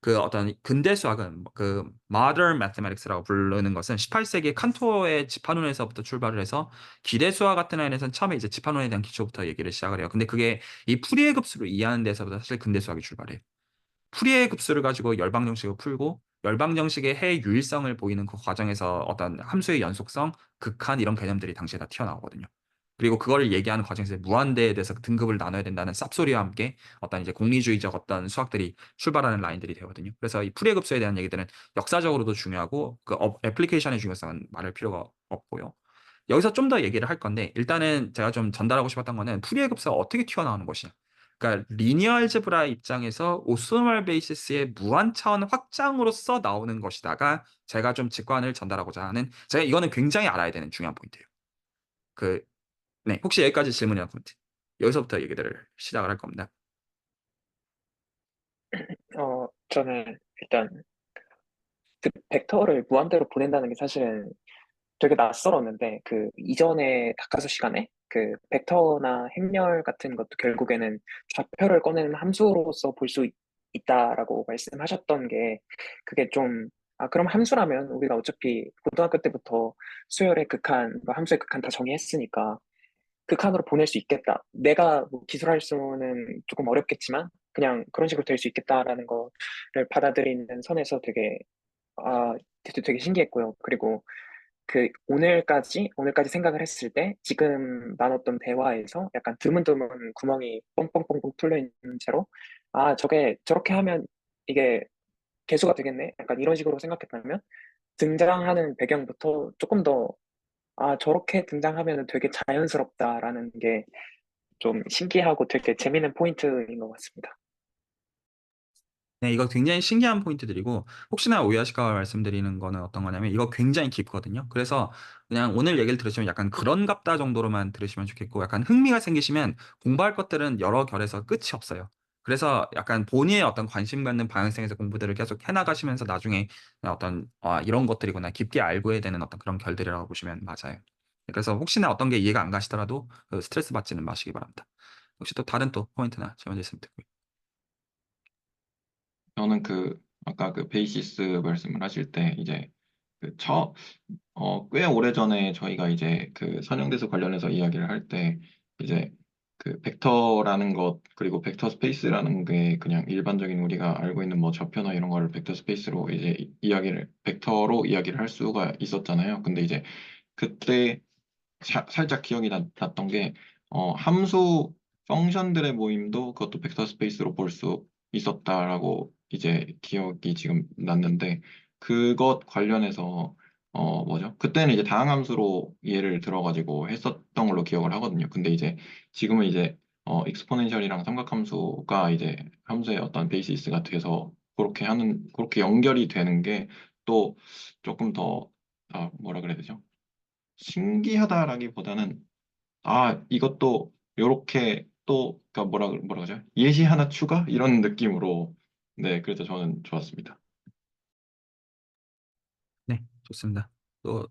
그 어떤 근대 수학은 그 modern mathematics라고 부르는 것은 18세기 칸토의 집합론에서부터 출발을 해서 기대 수학 같은 애에서는 처음에 이제 집합론에 대한 기초부터 얘기를 시작을 해요. 근데 그게 이 풀이의 급수를 이해하는 데서부터 사실 근대 수학이 출발해요. 풀이의 급수를 가지고 열방 정식을 풀고 열방 정식의 해 유일성을 보이는 그 과정에서 어떤 함수의 연속성, 극한 이런 개념들이 당시에 다 튀어나오거든요. 그리고 그걸 얘기하는 과정에서 무한대에 대해서 등급을 나눠야 된다는 쌉소리와 함께 어떤 이제 공리주의적 어떤 수학들이 출발하는 라인들이 되거든요. 그래서 이 풀이의 급수에 대한 얘기들은 역사적으로도 중요하고 그 애플리케이션의 중요성은 말할 필요가 없고요. 여기서 좀 더 얘기를 할 건데 일단은 제가 좀 전달하고 싶었던 거는 풀이의 급수가 어떻게 튀어나오는 것이냐. 그러니까 리니어 알제브라 입장에서 오스노멀 베이시스의 무한 차원 확장으로서 나오는 것이다가 제가 좀 직관을 전달하고자 하는 제가 이거는 굉장히 알아야 되는 중요한 포인트예요. 그 네, 혹시 여기까지 질문이나 코멘트. 여기서부터 얘기들을 시작을 할 겁니다. 저는 일단 그 벡터를 무한대로 보낸다는 게 사실은 되게 낯설었는데 그 이전에 다카소 시간에 그 벡터나 행렬 같은 것도 결국에는 좌표를 꺼내는 함수로서 볼 수 있다라고 말씀하셨던 게 그게 좀 그럼 함수라면 우리가 어차피 고등학교 때부터 수열의 극한, 뭐 함수의 극한 다 정의했으니까 극한으로 보낼 수 있겠다. 내가 뭐 기술할 수는 조금 어렵겠지만 그냥 그런 식으로 될 수 있겠다라는 거를 받아들이는 선에서 되게 신기했고요. 그리고 그 오늘까지 생각을 했을 때 지금 나눴던 대화에서 약간 드문드문 구멍이 뻥뻥뻥뻥 뚫려 있는 채로 저게 저렇게 하면 이게 개수가 되겠네. 약간 이런 식으로 생각했다면 등장하는 배경부터 조금 더 저렇게 등장하면 되게 자연스럽다라는 게 좀 신기하고 되게 재밌는 포인트인 것 같습니다. 네, 이거 굉장히 신기한 포인트들이고 혹시나 오해하실까 봐 말씀드리는 거는 어떤 거냐면 이거 굉장히 깊거든요. 그래서 그냥 오늘 얘기를 들으시면 약간 그런 갑다 정도로만 들으시면 좋겠고 약간 흥미가 생기시면 공부할 것들은 여러 결에서 끝이 없어요. 그래서 약간 본인의 어떤 관심 갖는 방향성에서 공부들을 계속 해나가시면서 나중에 어떤 이런 것들이구나 깊게 알고 해야 되는 어떤 그런 결들이라고 보시면 맞아요. 그래서 혹시나 어떤 게 이해가 안 가시더라도 그 스트레스 받지는 마시기 바랍니다. 혹시 또 다른 또 포인트나 질문 있으면 듣고요. 저는 아까 그 베이시스 말씀을 하실 때 이제 꽤 오래전에 저희가 이제 그 선형대수 관련해서 이야기를 할 때 이제 그 벡터라는 것 그리고 벡터 스페이스라는 게 그냥 일반적인 우리가 알고 있는 뭐 좌표나 이런 걸 벡터 스페이스로 이제 벡터로 이야기를 할 수가 있었잖아요. 근데 이제 그때 살짝 기억이 났던 게 함수 펑션들의 모임도 그것도 벡터 스페이스로 볼 수 있었다라고 이제 기억이 지금 났는데 그것 관련해서 뭐죠? 그때는 이제 다항함수로 예를 들어가지고 했었던 걸로 기억을 하거든요. 근데 이제 지금은 이제 익스포넨셜이랑 삼각함수가 이제 함수의 어떤 베이시스가 돼서 그렇게 연결이 되는 게 또 조금 더 뭐라 그래야 되죠? 신기하다라기보다는 이것도 요렇게 또 그러니까 뭐라 그러죠? 예시 하나 추가 이런 느낌으로 네 그래서 저는 좋았습니다. 네, 좋습니다. 또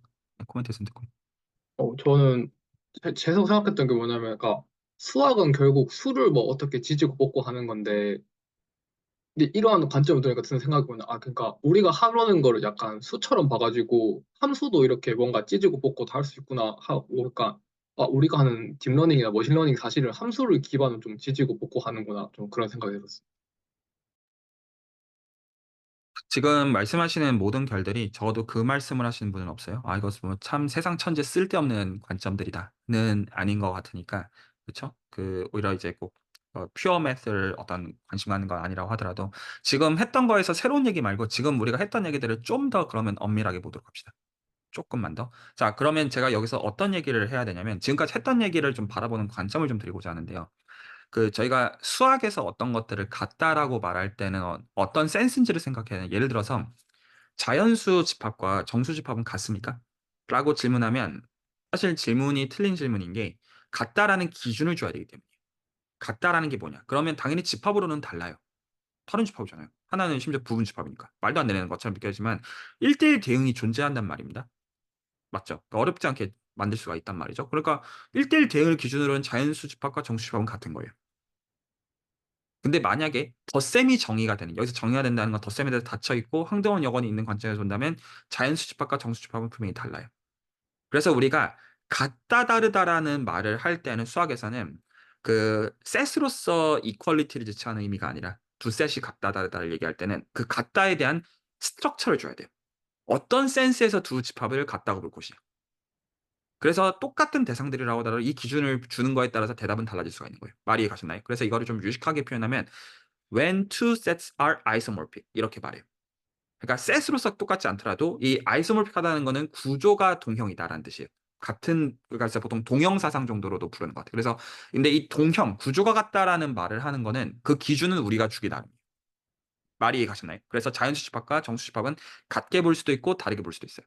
코멘트 있으면 듣고. 저는 계속 생각했던 게 뭐냐면, 그러니까 수학은 결국 수를 뭐 어떻게 지지고 볶고 하는 건데, 근데 이러한 관점을 들으니까 드는 생각이 뭐냐, 그러니까 우리가 하려는 거를 약간 수처럼 봐가지고 함수도 이렇게 뭔가 찌지고 볶고 다 할 수 있구나 하고, 그러니까 우리가 하는 딥러닝이나 머신러닝 사실은 함수를 기반으로 좀 지지고 볶고 하는구나. 좀 그런 생각이 들었어요. 지금 말씀하시는 모든 결들이 적어도 그 말씀을 하시는 분은 없어요. 아, 이거 뭐참 세상 천재 쓸데없는 관점들이다는 아닌 것 같으니까. 그렇죠? 오히려 이제 꼭 퓨어 매스를 어떤 관심 갖는 건 아니라고 하더라도 지금 했던 거에서 새로운 얘기 말고 지금 우리가 했던 얘기들을 좀 더 그러면 엄밀하게 보도록 합시다. 조금만 더. 자, 그러면 제가 여기서 어떤 얘기를 해야 되냐면 지금까지 했던 얘기를 좀 바라보는 관점을 좀 드리고자 하는데요. 저희가 수학에서 어떤 것들을 같다라고 말할 때는 어떤 센스인지를 생각해야 돼요. 예를 들어서 자연수 집합과 정수 집합은 같습니까? 라고 질문하면 사실 질문이 틀린 질문인 게 같다라는 기준을 줘야 되기 때문이에요. 같다라는 게 뭐냐? 그러면 당연히 집합으로는 달라요. 다른 집합이잖아요. 하나는 심지어 부분 집합이니까. 말도 안 되는 것처럼 느껴지지만 1대1 대응이 존재한단 말입니다. 맞죠? 그러니까 어렵지 않게 만들 수가 있단 말이죠. 그러니까 1대1 대응을 기준으로는 자연수 집합과 정수 집합은 같은 거예요. 근데 만약에 덧셈이 정의가 되는, 여기서 정의가 된다는 건 덧셈에 대해서 닫혀 있고 항등원 여건이 있는 관점에서 본다면 자연수 집합과 정수 집합은 분명히 달라요. 그래서 우리가 같다 다르다라는 말을 할 때는 수학에서는 셋으로서 이퀄리티를 지칭하는 의미가 아니라 두 셋이 같다 다르다를 얘기할 때는 그 같다에 대한 스트럭처를 줘야 돼요. 어떤 센스에서 두 집합을 같다고 볼 것이냐. 그래서 똑같은 대상들이라고 하더라도 이 기준을 주는 거에 따라서 대답은 달라질 수가 있는 거예요. 말이 가셨나요? 그래서 이거를 좀 유식하게 표현하면 when two sets are isomorphic 이렇게 말해요. 그러니까 셋으로서 똑같지 않더라도 이 아이소모픽하다는 거는 구조가 동형이다라는 뜻이에요. 그러니까 보통 동형사상 정도로도 부르는 것 같아요. 그래서 근데 이 동형, 구조가 같다라는 말을 하는 거는 그 기준은 우리가 주기 나름이에요. 말이 이해가셨나요? 그래서 자연수 집합과 정수 집합은 같게 볼 수도 있고 다르게 볼 수도 있어요.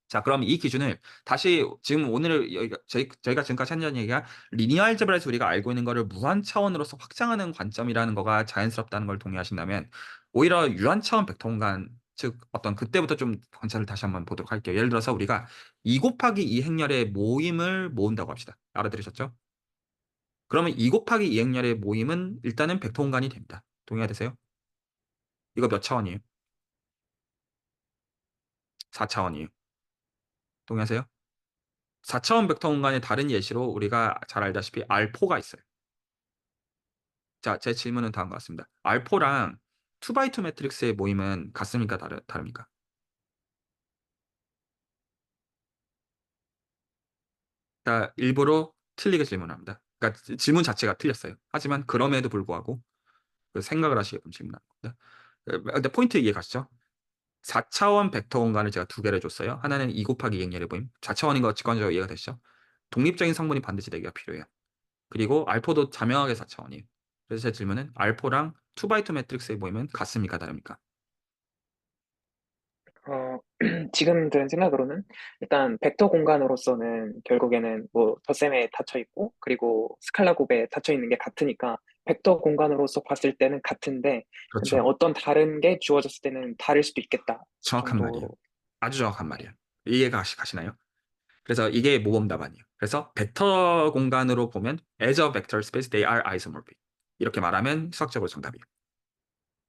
자, 그럼 이 기준을 다시 지금 오늘 저희가 지금까지 했던 얘기가 리니어 알제브라에서 우리가 알고 있는 거를 무한 차원으로서 확장하는 관점이라는 거가 자연스럽다는 걸 동의하신다면 오히려 유한 차원 벡터 공간 즉 어떤 그때부터 좀 관찰을 다시 한번 보도록 할게요. 예를 들어서 우리가 2 곱하기 2 행렬의 모임을 모은다고 합시다. 알아들으셨죠? 그러면 2 곱하기 2 행렬의 모임은 일단은 벡터 공간이 됩니다. 동의하세요? 이거 몇 차원이에요? 4차원이에요. 동의하세요? 4차원 벡터 공간의 다른 예시로 우리가 잘 알다시피 R4가 있어요. 자, 제 질문은 다음과 같습니다. R4랑 2x2 매트릭스의 모임은 같습니까? 다릅니까? 자, 일부러 틀리게 질문합니다. 그러니까 질문 자체가 틀렸어요. 하지만 그럼에도 불구하고 생각을 하시게끔 질문하는 겁니다. 근데 포인트 이해 가시죠? 4차원 벡터 공간을 제가 두 개를 줬어요. 하나는 2 곱하기 2 행렬의 모임. 4차원인 거 직관적으로 이해가 되시죠? 독립적인 성분이 반드시 되기가 필요해요. 그리고 알포도 자명하게 4차원이에요. 그래서 제 질문은 알포랑 2x2 매트릭스의 모임은 같습니까? 다릅니까? 어, 지금 드는 생각으로는 일단 벡터 공간으로서는 결국에는 뭐 덧셈에 닫혀 있고 그리고 스칼라 곱에 닫혀 있는 게 같으니까 bek터 공간으로서 봤을 때는 같은데 근데 그렇죠. 어떤 다른 게 주어졌을 때는 다를 수도 있겠다 정확한 말이에요. 정도로. 아주 정확한 말이에요. 이해가 가시나요? 그래서 이게 모범 답안이에요. 그래서 벡터 공간으로 보면 as a vector space they are isomorphic. 이렇게 말하면 수학적으로 정답이에요.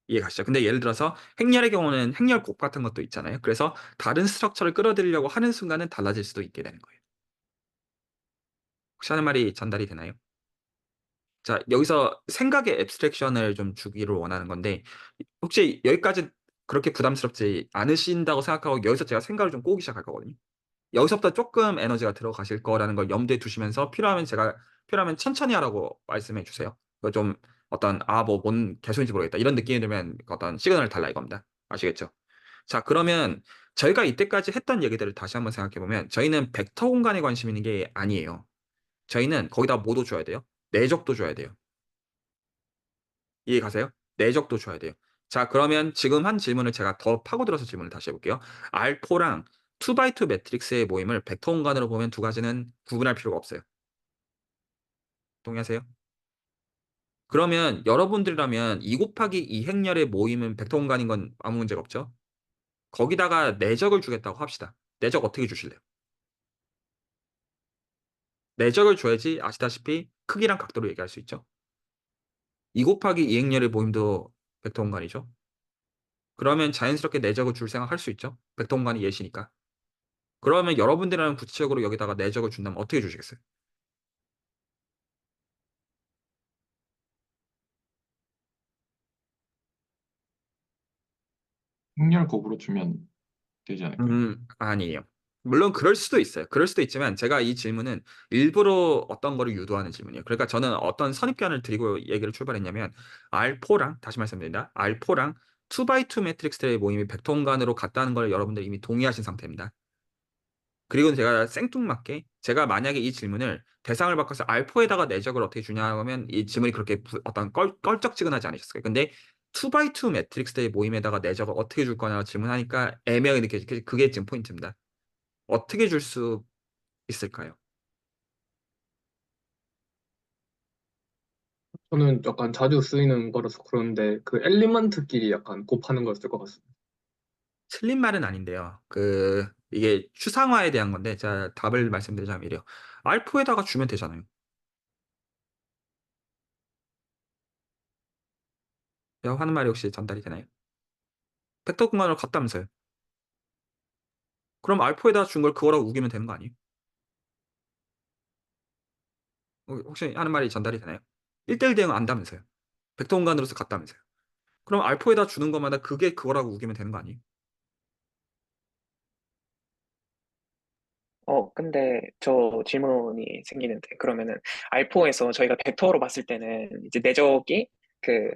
이해 가시죠? 근데 예를 들어서 행렬의 경우는 행렬 곱 같은 것도 있잖아요. 그래서 다른 스트럭처를 끌어들이려고 하는 순간은 달라질 수도 있게 되는 거예요. 혹시 하는 말이 전달이 되나요? 자, 여기서 생각의 앱스트랙션을 좀 주기를 원하는 건데 혹시 여기까지 그렇게 부담스럽지 않으신다고 생각하고 여기서 제가 생각을 좀 꼬기 시작할 거거든요. 여기서부터 조금 에너지가 들어가실 거라는 걸 염두에 두시면서 필요하면 천천히 하라고 말씀해 주세요. 그거 좀 어떤 뭔 개소인지 모르겠다 이런 느낌이 들면 어떤 시그널을 달라 이겁니다. 아시겠죠? 자, 그러면 저희가 이때까지 했던 얘기들을 다시 한번 생각해 보면 저희는 벡터 공간에 관심 있는 게 아니에요. 저희는 거기다 뭐도 줘야 돼요? 내적도 줘야 돼요. 이해 가세요? 내적도 줘야 돼요. 자, 그러면 지금 한 질문을 제가 더 파고들어서 질문을 다시 해볼게요. R4랑 2x2 매트릭스의 모임을 벡터 공간으로 보면 두 가지는 구분할 필요가 없어요. 동의하세요? 그러면 여러분들이라면 2 곱하기 2 행렬의 모임은 벡터 공간인 건 아무 문제가 없죠? 거기다가 내적을 주겠다고 합시다. 내적 어떻게 주실래요? 내적을 줘야지 아시다시피 크기랑 각도로 얘기할 수 있죠. 2 곱하기 2 행렬의 모임도 벡터 공간이죠. 그러면 자연스럽게 내적을 줄 생각 할 수 있죠. 벡터 공간이 예시니까. 그러면 여러분들이랑 구체적으로 여기다가 내적을 준다면 어떻게 주시겠어요? 행렬 곱으로 주면 되지 않을까요? 아니에요. 물론 그럴 수도 있어요. 그럴 수도 있지만 제가 이 질문은 일부러 어떤 거를 유도하는 질문이에요. 그러니까 저는 어떤 선입견을 드리고 얘기를 출발했냐면 R4랑 다시 말씀드립니다. R4랑 2x2 매트릭스의 모임이 벡터공간으로 같다는 걸 여러분들이 이미 동의하신 상태입니다. 그리고 제가 생뚱맞게 제가 만약에 이 질문을 대상을 바꿔서 R4에다가 내적을 어떻게 주냐 하면 이 질문이 그렇게 어떤 껄쩍지근하지 않으셨어요. 근데 2x2 매트릭스의 모임에다가 내적을 어떻게 줄 거냐고 질문하니까 애매하게 느껴지죠. 그게 지금 포인트입니다. 어떻게 줄 수 있을까요? 저는 약간 자주 쓰이는 거라서 그런데 그 엘리먼트끼리 약간 곱하는 걸 쓸 것 같습니다. 틀린 말은 아닌데요. 이게 추상화에 대한 건데 제가 답을 말씀드리자면 이래요. R4에다가 주면 되잖아요. 제가 하는 말이 혹시 전달이 되나요? 벡터 공간으로 같다면서요. 그럼 R4에다 준 걸 그거라고 우기면 되는 거 아니에요? 혹시 하는 말이 전달이 되나요? 1대1 대응 안다면서요. 벡터 공간으로서 같다면서요. 그럼 R4에다 주는 것마다 그게 그거라고 우기면 되는 거 아니에요? 근데 저 질문이 생기는데, 그러면은 R4에서 저희가 벡터로 봤을 때는 이제 내적이 그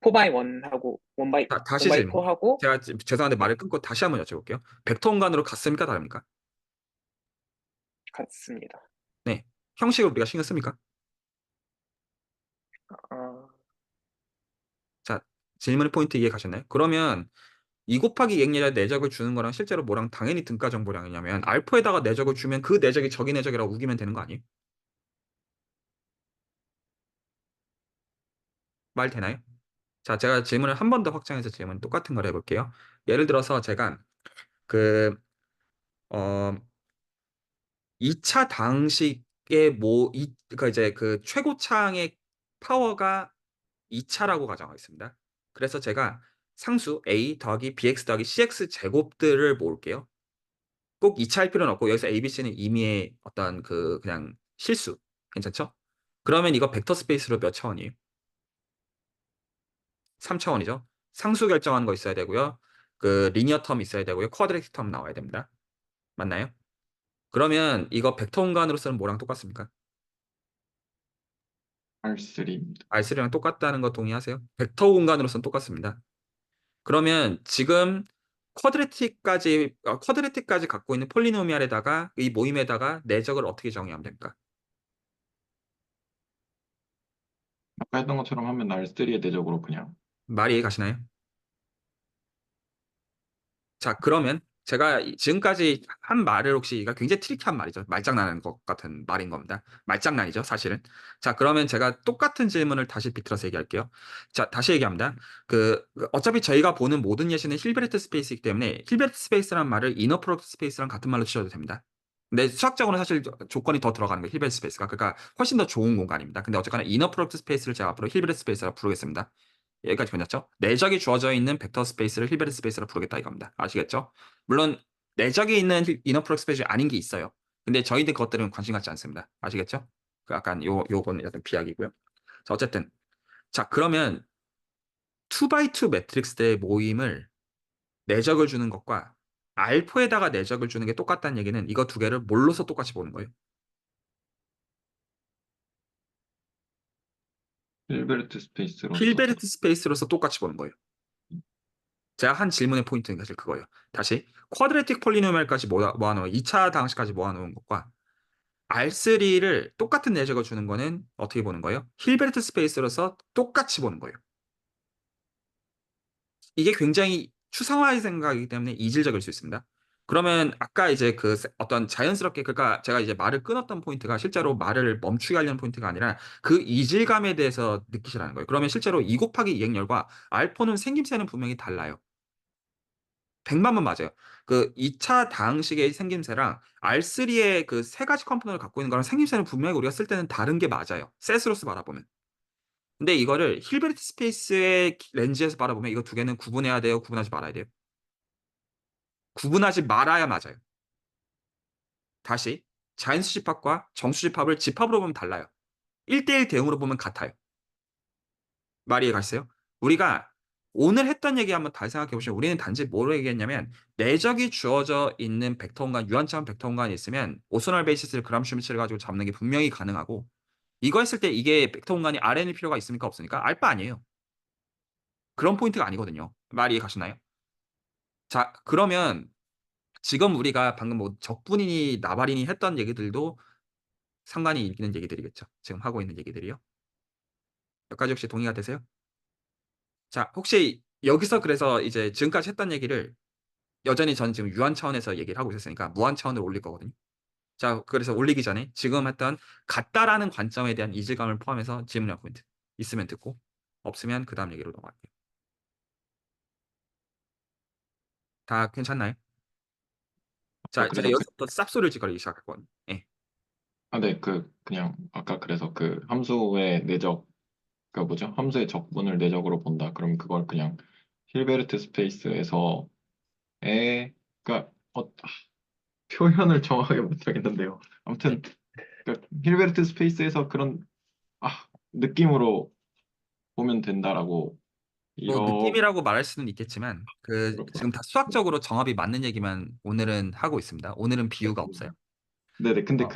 4x1하고 1x, 다시 질문. 1x4하고, 제가 죄송한데 네, 말을 끊고 다시 한번 여쭤볼게요. 벡터 공간으로 같습니까? 다릅니까? 같습니다. 네. 형식을 우리가 신경 씁니까? 어, 자, 질문의 포인트 이해 가셨나요? 그러면 2 곱하기 2행렬에 내적을 주는 거랑 실제로 뭐랑 당연히 등가 정보량이냐면 알파에다가 내적을 주면 그 내적이 적이 내적이라고 우기면 되는 거 아니에요? 말 되나요? 자, 제가 질문을 한 번 더 확장해서 질문 똑같은 걸 해볼게요. 예를 들어서 제가 그, 어, 2차 방식의 그러니까 이제 그 최고창의 파워가 2차라고 가정하겠습니다. 그래서 제가 상수 a 더하기 bx 더하기 cx 제곱들을 모을게요. 꼭 2차 할 필요는 없고 여기서 ABC는 임의의 어떤 그냥 실수. 괜찮죠? 그러면 이거 벡터 스페이스로 몇 차원이에요? 3차원이죠. 상수 결정하는 거 있어야 되고요. 리니어 텀 있어야 되고요. 쿼드래틱 텀 나와야 됩니다. 맞나요? 그러면 이거 벡터 공간으로서는 뭐랑 똑같습니까? R3입니다. R3랑 똑같다는 거 동의하세요? 벡터 공간으로서는 똑같습니다. 그러면 지금 쿼드래틱까지 갖고 있는 폴리노미알에다가 이 모임에다가 내적을 어떻게 정의하면 됩니까? 아까 했던 것처럼 하면 R3의 대적으로 그냥 말이 이해 가시나요? 자, 그러면 제가 지금까지 한 말을 혹시 이거 굉장히 트리키한 말이죠. 말장난하는 것 같은 말인 겁니다. 말장난이죠, 사실은. 자, 그러면 제가 똑같은 질문을 다시 비틀어서 얘기할게요. 자, 다시 얘기합니다. 어차피 저희가 보는 모든 예시는 힐베르트 스페이스이기 때문에 힐베르트 스페이스란 말을 이너 프로덕트 스페이스랑 같은 말로 치셔도 됩니다. 근데 수학적으로는 사실 조건이 더 들어가는 거예요, 힐베르트 스페이스가. 그러니까 훨씬 더 좋은 공간입니다. 근데 어쨌거나 이너 프로덕트 스페이스를 제가 앞으로 힐베르트 스페이스라 부르겠습니다. 여기까지 끝났죠? 내적이 주어져 있는 벡터 스페이스를 힐베르트 스페이스로 부르겠다 이겁니다. 아시겠죠? 물론 내적이 있는 이너 프로덕트 스페이스 아닌 게 있어요. 근데 저희들 것들은 관심 갖지 않습니다. 아시겠죠? 약간 요거는 약간 비약이고요. 자, 어쨌든 자, 그러면 2x2 매트릭스의 모임을 내적을 주는 것과 알포에다가 내적을 주는 게 똑같다는 얘기는 이거 두 개를 뭘로서 똑같이 보는 거예요? 힐베르트 스페이스로서 힐베르트 스페이스로서 똑같이 보는 거예요. 제가 한 질문의 포인트는 사실 그거예요. 다시 쿼드래틱 폴리노미알까지 모아놓은 2차 방식까지 모아놓은 것과 R3를 똑같은 내적을 주는 거는 어떻게 보는 거예요? 힐베르트 스페이스로서 똑같이 보는 거예요. 이게 굉장히 추상화의 생각이기 때문에 이질적일 수 있습니다. 그러면 아까 이제 어떤 자연스럽게 그러니까 제가 이제 말을 끊었던 포인트가 실제로 말을 멈추게 하려는 포인트가 아니라 그 이질감에 대해서 느끼시라는 거예요. 그러면 실제로 2 곱하기 2행렬과 알포는 생김새는 분명히 달라요. 100만 번 맞아요. 2차 다항식의 생김새랑 R3의 그 세 가지 컴포넌트를 갖고 있는 거랑 생김새는 분명히 우리가 쓸 때는 다른 게 맞아요. 셋으로서 바라보면. 근데 이거를 힐베르트 스페이스의 렌즈에서 바라보면 이거 두 개는 구분해야 돼요? 구분하지 말아야 돼요? 구분하지 말아야 맞아요. 다시 자연수 집합과 정수 집합을 집합으로 보면 달라요. 1대1 대응으로 보면 같아요. 말이 이해가시세요? 우리가 오늘 했던 얘기 한번 다시 생각해 보시면 우리는 단지 뭐로 얘기했냐면 내적이 주어져 있는 벡터 공간, 유한차원 벡터 공간이 있으면 오소널 베이시스를 그람 슈미츠를 가지고 잡는 게 분명히 가능하고 이거 했을 때 이게 벡터 공간이 Rn일 필요가 있습니까? 없습니까? 알바 아니에요. 그런 포인트가 아니거든요. 말이 이해가시나요? 자, 그러면 지금 우리가 방금 뭐 적분이니 나발이니 했던 얘기들도 상관이 있는 얘기들이겠죠. 지금 하고 있는 얘기들이요. 여기까지 혹시 동의가 되세요? 자, 혹시 여기서 그래서 이제 지금까지 했던 얘기를 여전히 전 지금 유한 차원에서 얘기를 하고 있었으니까 무한 차원으로 올릴 거거든요. 자, 그래서 올리기 전에 지금 했던 같다라는 관점에 대한 이질감을 포함해서 질문이나 포인트 있으면 듣고 없으면 그 다음 얘기로 넘어갈게요. 다 괜찮나요? 자, 제가 그래서 여기서부터 쌉소리를 짓거리기 시작할 거거든요. 예. 네, 그냥 아까 그래서 그 함수의 내적 그 뭐죠? 함수의 적분을 내적으로 본다. 그럼 그걸 그냥 힐베르트 스페이스에서의 그러니까 표현을 정확하게 못하겠는데요. 네. 아무튼 그 힐베르트 스페이스에서 그런 느낌으로 보면 된다라고 뭐 이러 느낌이라고 말할 수는 있겠지만 그 그렇구나. 지금 다 수학적으로 정합이 맞는 얘기만 오늘은 하고 있습니다. 오늘은 네. 비유가 없어요. 네네. 근데 어,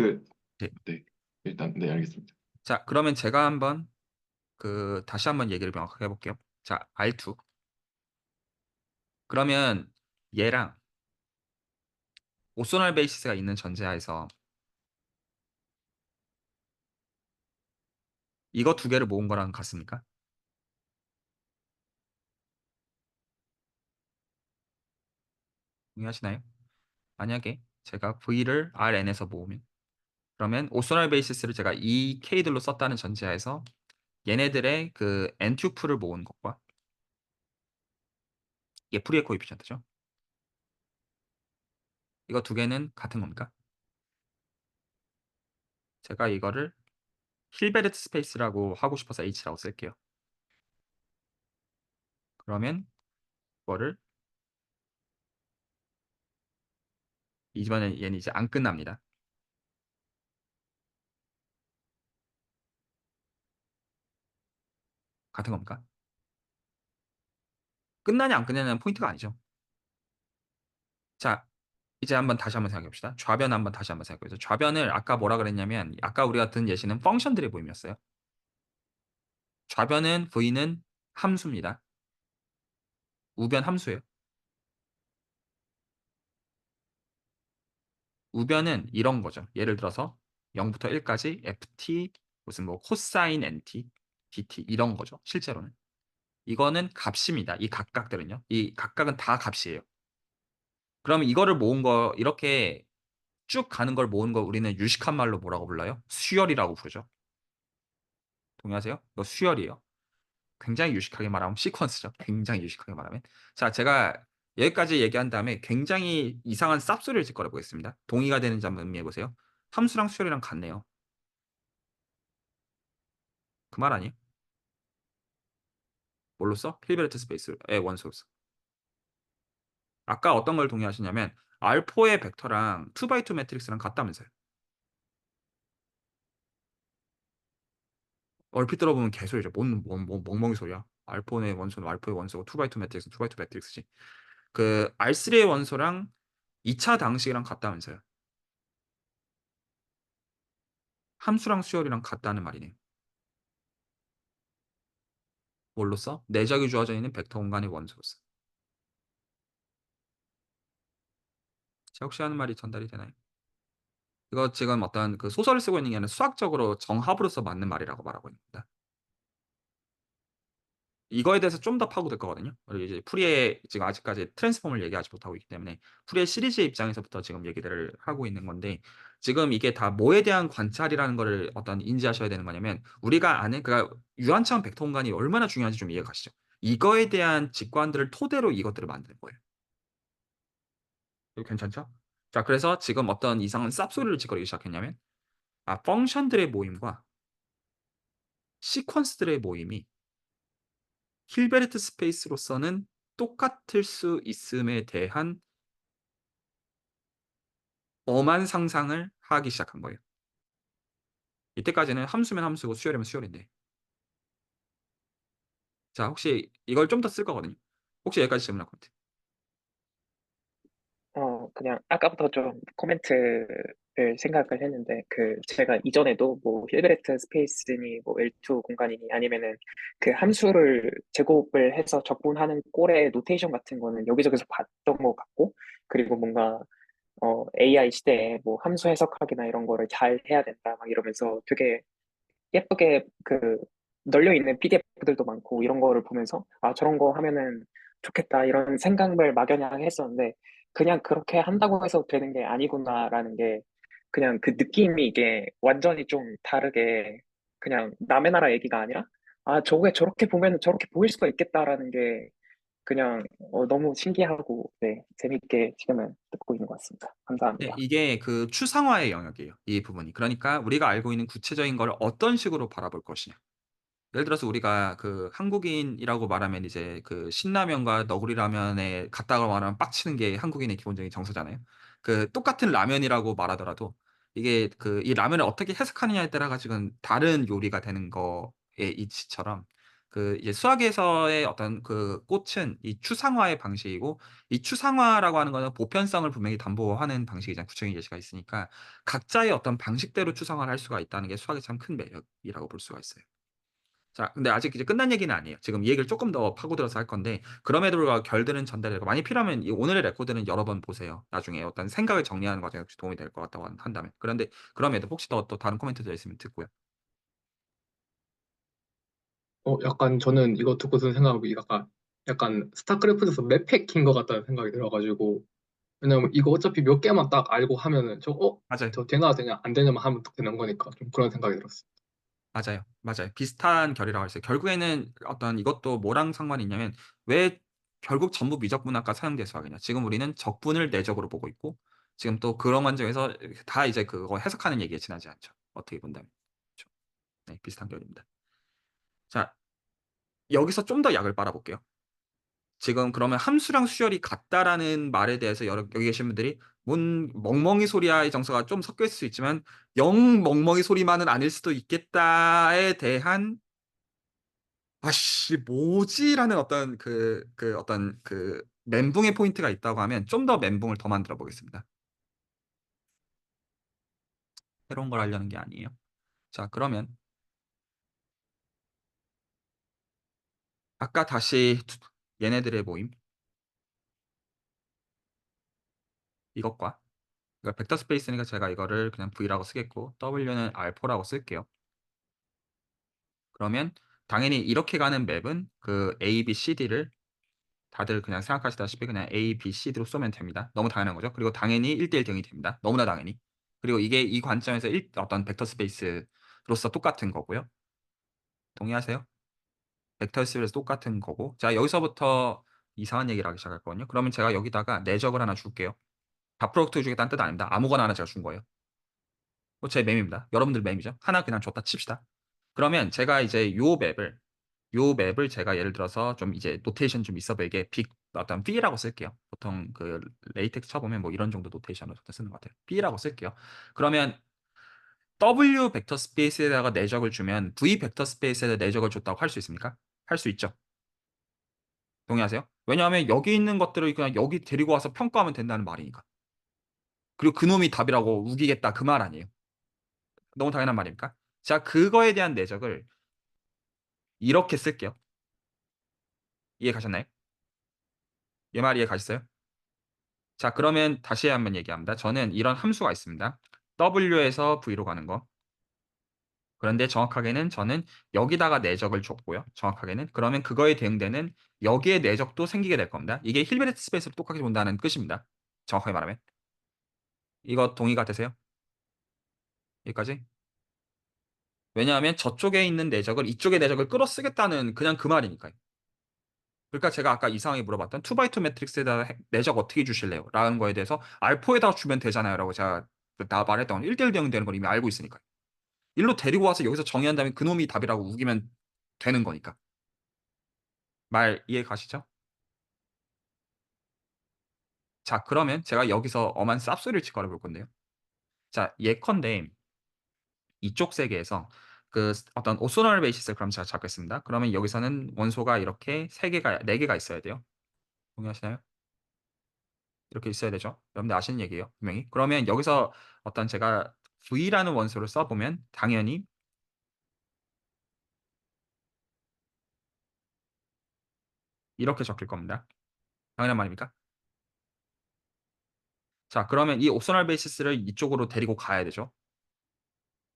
네. 네. 일단 네, 알겠습니다. 자, 그러면 제가 한번 다시 한번 얘기를 명확하게 해볼게요. 자, R2. 그러면 얘랑 오소널 베이시스가 있는 전제하에서 이거 두 개를 모은 거랑 같습니까? 동의하시나요? 만약에 제가 V를 Rn에서 모으면 그러면 오소널 베이시스를 제가 이 K들로 썼다는 전제하에서 얘네들의 그 N 튜플을 모은 것과 이게 프리의 코에피션트죠. 이거 두 개는 같은 겁니까? 제가 이거를 힐베르트 스페이스라고 하고 싶어서 H라고 쓸게요. 그러면 이거를 이번에 얘는 이제 안 끝납니다. 같은 겁니까? 끝나냐 안 끝나냐는 포인트가 아니죠. 자, 이제 다시 한번 생각해 봅시다. 좌변 다시 한번 생각해 보세요. 좌변을 아까 뭐라 그랬냐면 아까 우리가 든 예시는 펑션들의 모임이었어요. 좌변은 V는 함수입니다. 우변 함수예요. 우변은 이런 거죠. 예를 들어서 0부터 1까지 ft 무슨 뭐 코사인 nt dt 이런 거죠. 실제로는. 이거는 값입니다. 이 각각들은요. 이 각각은 다 값이에요. 그러면 이거를 모은 거 이렇게 쭉 가는 걸 모은 거 우리는 유식한 말로 뭐라고 불러요? 수열이라고 부르죠. 동의하세요? 이거 수열이에요. 굉장히 유식하게 말하면 시퀀스죠. 굉장히 유식하게 말하면. 자, 제가 여기까지 얘기한 다음에 굉장히 이상한 쌉소리를 짓거려 보겠습니다. 동의가 되는지 한번 의미해 보세요. 함수랑 수열이랑 같네요. 그 말 아니에요? 뭘로 써? 힐베르트 스페이스의 원소로서. 아까 어떤 걸 동의하시냐면 R4의 벡터랑 2x2 매트릭스랑 같다면서요. 얼핏 들어보면 개소리죠. 뭔 멍멍이 소리야. R4의 원소는 R4의 원소고 2x2 매트릭스는 2x2 매트릭스지. 그 R3의 원소랑 2차 방식이랑 같다면서요. 함수랑 수열이랑 같다는 말이네요. 뭘로 써? 내적이 주어져 있는 벡터 공간의 원소로서. 제가 혹시 하는 말이 전달이 되나요? 이거 지금 어떤 그 소설을 쓰고 있는 게 아니라 수학적으로 정합으로서 맞는 말이라고 말하고 있습니다. 이거에 대해서 좀 더 파고들 거거든요. 그리고 이제 풀이의 지금 아직까지 트랜스폼을 얘기하지 못하고 있기 때문에 풀이의 시리즈의 입장에서부터 지금 얘기들을 하고 있는 건데 지금 이게 다 뭐에 대한 관찰이라는 거를 어떤 인지하셔야 되는 거냐면 우리가 아는 그러니까 유한차원 벡터 공간이 얼마나 중요한지 좀 이해가 가시죠. 이거에 대한 직관들을 토대로 이것들을 만드는 거예요. 이거 괜찮죠? 자, 그래서 지금 어떤 이상한 쌉소리를 짓거리기 시작했냐면 펑션들의 모임과 시퀀스들의 모임이 힐베르트 스페이스로서는 똑같을 수 있음에 대한 엄한 상상을 하기 시작한 거예요. 이때까지는 함수면 함수고 수열이면 수열인데. 자, 혹시 이걸 좀 더 쓸 거거든요. 혹시 여기까지 질문할 것 같아요. 그냥 아까부터 좀 코멘트를 생각을 했는데, 제가 이전에도 뭐 힐베르트 스페이스니 뭐 L2 공간이니 아니면은 그 함수를 제곱을 해서 적분하는 꼴의 노테이션 같은 거는 여기저기서 봤던 것 같고, 그리고 뭔가 AI 시대에 뭐 함수 해석하기나 이런 거를 잘 해야 된다 막 이러면서 되게 예쁘게 널려 있는 PDF들도 많고 이런 거를 보면서 아 저런 거 하면은 좋겠다 이런 생각을 막연하게 했었는데 그냥 그렇게 한다고 해서 되는 게 아니구나라는 게 그냥 그 느낌이 이게 완전히 좀 다르게 그냥 남의 나라 얘기가 아니라 아 저게 저렇게 보면 저렇게 보일 수가 있겠다라는 게 그냥 너무 신기하고 네 재밌게 지금은 듣고 있는 것 같습니다. 네, 감사합니다. 이게 그 추상화의 영역이에요, 이 부분이. 그러니까 우리가 알고 있는 구체적인 걸 어떤 식으로 바라볼 것이냐. 예를 들어서 우리가 그 한국인이라고 말하면 이제 그 신라면과 너구리 라면에 같다고 말하면 빡치는 게 한국인의 기본적인 정서잖아요. 그 똑같은 라면이라고 말하더라도 이게 그 이 라면을 어떻게 해석하느냐에 따라 가지고는 다른 요리가 되는 거의 이치처럼 그 이제 수학에서의 어떤 그 꽃은 이 추상화의 방식이고, 이 추상화라고 하는 거는 보편성을 분명히 담보하는 방식이잖아요. 구체적인 예시가 있으니까 각자의 어떤 방식대로 추상화를 할 수가 있다는 게 수학의 참 큰 매력이라고 볼 수가 있어요. 자, 근데 아직 이제 끝난 얘기는 아니에요. 지금 이 얘기를 조금 더 파고들어서 할 건데, 그럼에도 불구하고 결들은 전달되고, 만약 필요하면 이 오늘의 레코드는 여러 번 보세요. 나중에 어떤 생각을 정리하는 과정에 혹시 도움이 될 것 같다고 한다면. 그런데 그럼에도 혹시 또 다른 코멘트도 있으면 듣고요. 약간 저는 이거 듣고 든 생각이 약간 스타크래프트에서 맵 패킹 것 같다는 생각이 들어가지고 왜냐면 이거 어차피 몇 개만 딱 알고 하면은 맞아요. 저 되나 되냐 안 되냐만 하면 딱 되는 거니까 좀 그런 생각이 들었어요. 맞아요. 맞아요. 비슷한 결이라고 했어요. 결국에는 어떤 이것도 뭐랑 상관이 있냐면, 왜 결국 전부 미적분학과 사형제 수학이냐. 지금 우리는 적분을 내적으로 보고 있고, 지금 또 그런 관점에서 다 이제 그거 해석하는 얘기에 지나지 않죠. 어떻게 본다면. 그렇죠. 네, 비슷한 결입니다. 자, 여기서 좀 더 약을 빨아볼게요. 지금 그러면 함수랑 수열이 같다라는 말에 대해서 여기 계신 분들이 뭔 멍멍이 소리야의 정서가 좀 섞여 있을 수 있지만 영 멍멍이 소리만은 아닐 수도 있겠다에 대한 아씨 뭐지라는 어떤 어떤 멘붕의 포인트가 있다고 하면 좀 더 멘붕을 더 만들어 보겠습니다. 새로운 걸 하려는 게 아니에요. 자, 그러면 아까 다시 얘네들의 모임 이것과, 그러니까 벡터 스페이스니까 제가 이거를 그냥 V라고 쓰겠고 W는 R4라고 쓸게요. 그러면 당연히 이렇게 가는 맵은 그 A, B, C, D를 다들 그냥 생각하시다시피 그냥 A, B, C, D로 쏘면 됩니다. 너무 당연한 거죠. 그리고 당연히 1대1 대응이 됩니다. 너무나 당연히. 그리고 이게 이 관점에서 어떤 벡터 스페이스로서 똑같은 거고요. 동의하세요? 벡터 스페이스에서 똑같은 거고. 자, 여기서부터 이상한 얘기를 하기 시작했거든요. 그러면 제가 여기다가 내적을 하나 줄게요. 다 프로덕트 주겠다는 뜻 아닙니다. 아무거나 하나 제가 준 거예요. 제 맵입니다. 여러분들 맵이죠. 하나 그냥 줬다 칩시다. 그러면 제가 이제 요 맵을 제가 예를 들어서 좀 이제 노테이션 좀 있어 보이게 어떤 B라고 쓸게요. 보통 그 레이텍스 쳐보면 뭐 이런 정도 노테이션으로 쓰는 것 같아요. B라고 쓸게요. 그러면 W 벡터 스페이스에다가 내적을 주면 V 벡터 스페이스에다 내적을 줬다고 할 수 있습니까? 할 수 있죠. 동의하세요? 왜냐하면 여기 있는 것들을 그냥 여기 데리고 와서 평가하면 된다는 말이니까. 그리고 그놈이 답이라고 우기겠다 그 말 아니에요. 너무 당연한 말입니까? 자, 그거에 대한 내적을 이렇게 쓸게요. 이해 가셨나요? 얘 말 이해 가셨어요? 자, 그러면 다시 한번 얘기합니다. 저는 이런 함수가 있습니다. W에서 V로 가는 거. 그런데 정확하게는 저는 여기다가 내적을 줬고요. 정확하게는. 그러면 그거에 대응되는 여기에 내적도 생기게 될 겁니다. 이게 힐베르트 스페이스로 똑같이 본다는 뜻입니다. 정확하게 말하면. 이거 동의가 되세요? 여기까지? 왜냐하면 저쪽에 있는 내적을 이쪽의 내적을 끌어쓰겠다는 그냥 그 말이니까요. 그러니까 제가 아까 이상하게 물어봤던 2x2 매트릭스에다 내적 어떻게 주실래요? 라는 거에 대해서 R4에다가 주면 되잖아요. 라고 제가 말했던 건 1대1 대응되는 걸 이미 알고 있으니까요. 일로 데리고 와서 여기서 정의한 다음에 그놈이 답이라고 우기면 되는 거니까. 말 이해 가시죠? 자, 그러면 제가 여기서 엄한 쌉소리를 칠 거라 볼 건데요. 자, 예컨대 이쪽 세계에서 그 어떤 오소널 베이시스를 그럼 제가 잡겠습니다. 그러면 여기서는 원소가 이렇게 3개가 4개가 있어야 돼요. 동의하시나요? 이렇게 있어야 되죠. 여러분들 아시는 얘기예요, 분명히. 그러면 여기서 어떤 제가 V라는 원소를 써보면 당연히 이렇게 적힐 겁니다. 당연한 말입니까? 자, 그러면 이 옵셔널 베이시스를 이쪽으로 데리고 가야 되죠.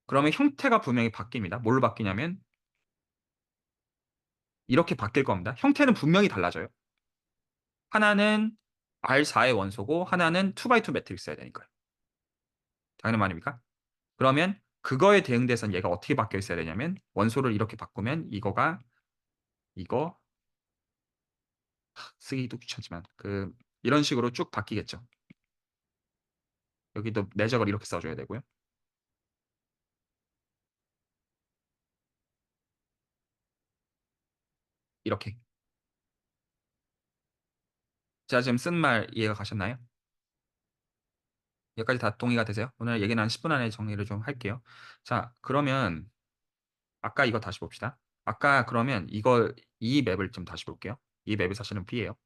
그러면 형태가 분명히 바뀝니다. 뭘로 바뀌냐면 이렇게 바뀔 겁니다. 형태는 분명히 달라져요. 하나는 R4의 원소고 하나는 2x2 매트릭스여야 되니까요. 당연한 말입니까? 그러면 그거에 대응돼서 얘가 어떻게 바뀌어 있어야 되냐면 원소를 이렇게 바꾸면 이거가 이거 쓰기도 귀찮지만 이런 식으로 쭉 바뀌겠죠. 여기도 내적을 이렇게 써줘야 되고요. 이렇게. 제가 지금 쓴 말 이해가 가셨나요? 여기까지 다 동의가 되세요? 오늘 얘기는 한 10분 안에 정리를 좀 할게요. 자, 그러면 아까 이거 다시 봅시다. 아까 그러면 이 맵을 좀 다시 볼게요. 이 맵이 사실은 B예요.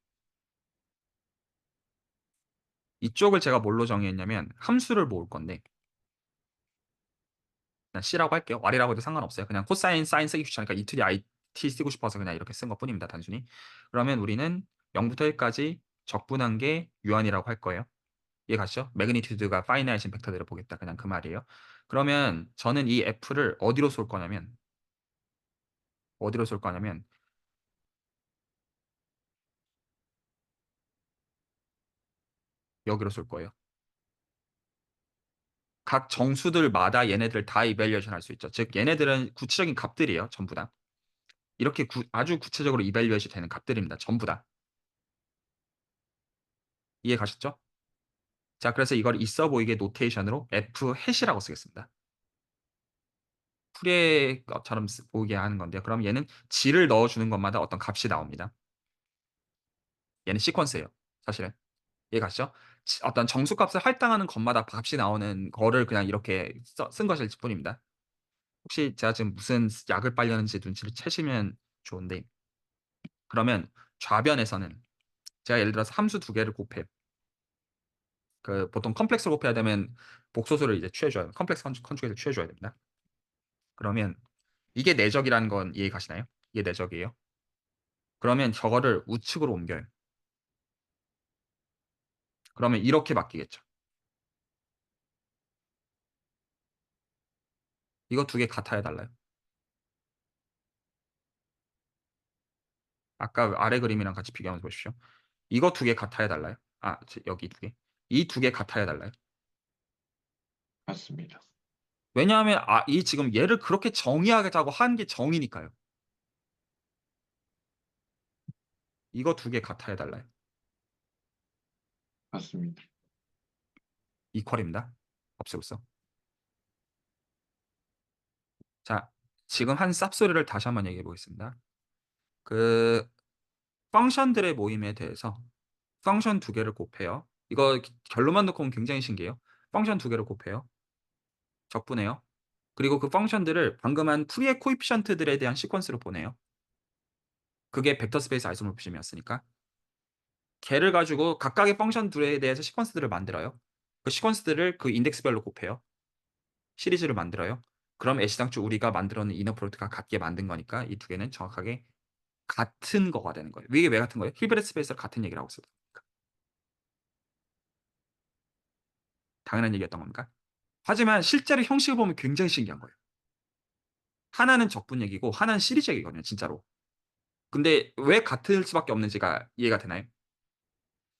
이쪽을 제가 뭘로 정의했냐면 함수를 모을 건데 그냥 C라고 할게요. R이라고 해도 상관없어요. 그냥 코사인, 사인 쓰기 귀찮으니까 이틀이 IT 쓰고 싶어서 그냥 이렇게 쓴 것뿐입니다. 단순히. 그러면 우리는 0부터 1까지 적분한 게 유한이라고 할 거예요. 이해 가시죠? 매그니튜드가 파이나이트인 벡터들을 보겠다. 그냥 그 말이에요. 그러면 저는 이 F를 어디로 쏠 거냐면 여기로 쏠 거예요. 각 정수들마다 얘네들 다 이밸류에이션 할 수 있죠. 즉 얘네들은 구체적인 값들이에요. 전부 다. 이렇게 아주 구체적으로 이밸류에이션 되는 값들입니다. 전부 다. 이해 가셨죠? 자, 그래서 이걸 있어 보이게 노테이션으로 F 햇이라고 쓰겠습니다. 풀이의 것처럼 보이게 하는 건데요. 그럼 얘는 G를 넣어주는 것마다 어떤 값이 나옵니다. 얘는 시퀀스예요. 사실은. 이해 가시죠? 어떤 정수값을 할당하는 것마다 값이 나오는 거를 그냥 이렇게 쓴 것일 뿐입니다. 혹시 제가 지금 무슨 약을 빨려는지 눈치를 채시면 좋은데 그러면 좌변에서는 제가 예를 들어서 함수 2개를 곱해요. 보통 컴플렉스로 곱해야 되면 복소수를 이제 취해줘야 돼요. 컴플렉스 컨주게이트 취해줘야 됩니다. 그러면 이게 내적이라는 건 이해 가시나요? 이게 내적이에요. 그러면 저거를 우측으로 옮겨요. 그러면 이렇게 바뀌겠죠. 이거 2개 같아야 달라요. 아까 아래 그림이랑 같이 비교하면서 보십시오. 이거 2개 같아야 달라요. 여기 2개. 이 2개 같아야 달라요. 맞습니다. 왜냐하면 이 지금 얘를 그렇게 정의하자고 한 게 정의니까요. 이거 2개 같아야 달라요. 맞습니다. 이퀄입니다. 없애고서. 자, 지금 한 쌉소리를 다시 한번 얘기해 보겠습니다. 펑션들의 모임에 대해서 펑션 2개를 곱해요. 이거 결론만 놓고 보면 굉장히 신기해요. 펑션 2개를 곱해요. 적분해요. 그리고 그 펑션들을 방금 한 풀이의 코이피션트들에 대한 시퀀스로 보내요. 그게 벡터 스페이스 아이소모피즘이었으니까. 걔를 가지고 각각의 펑션 둘에 대해서 시퀀스들을 만들어요. 그 시퀀스들을 그 인덱스별로 곱해요. 시리즈를 만들어요. 그럼 애시당초 우리가 만들어 놓은 이너 프로덕트가 같게 만든 거니까 이 2개는 정확하게 같은 거가 되는 거예요. 이게 왜 같은 거예요? 힐베르트 스페이스를 같은 얘기를 하고 있어요. 당연한 얘기였던 겁니까? 하지만 실제로 형식을 보면 굉장히 신기한 거예요. 하나는 적분 얘기고 하나는 시리즈 얘기거든요. 진짜로. 근데 왜 같을 수밖에 없는지가 이해가 되나요?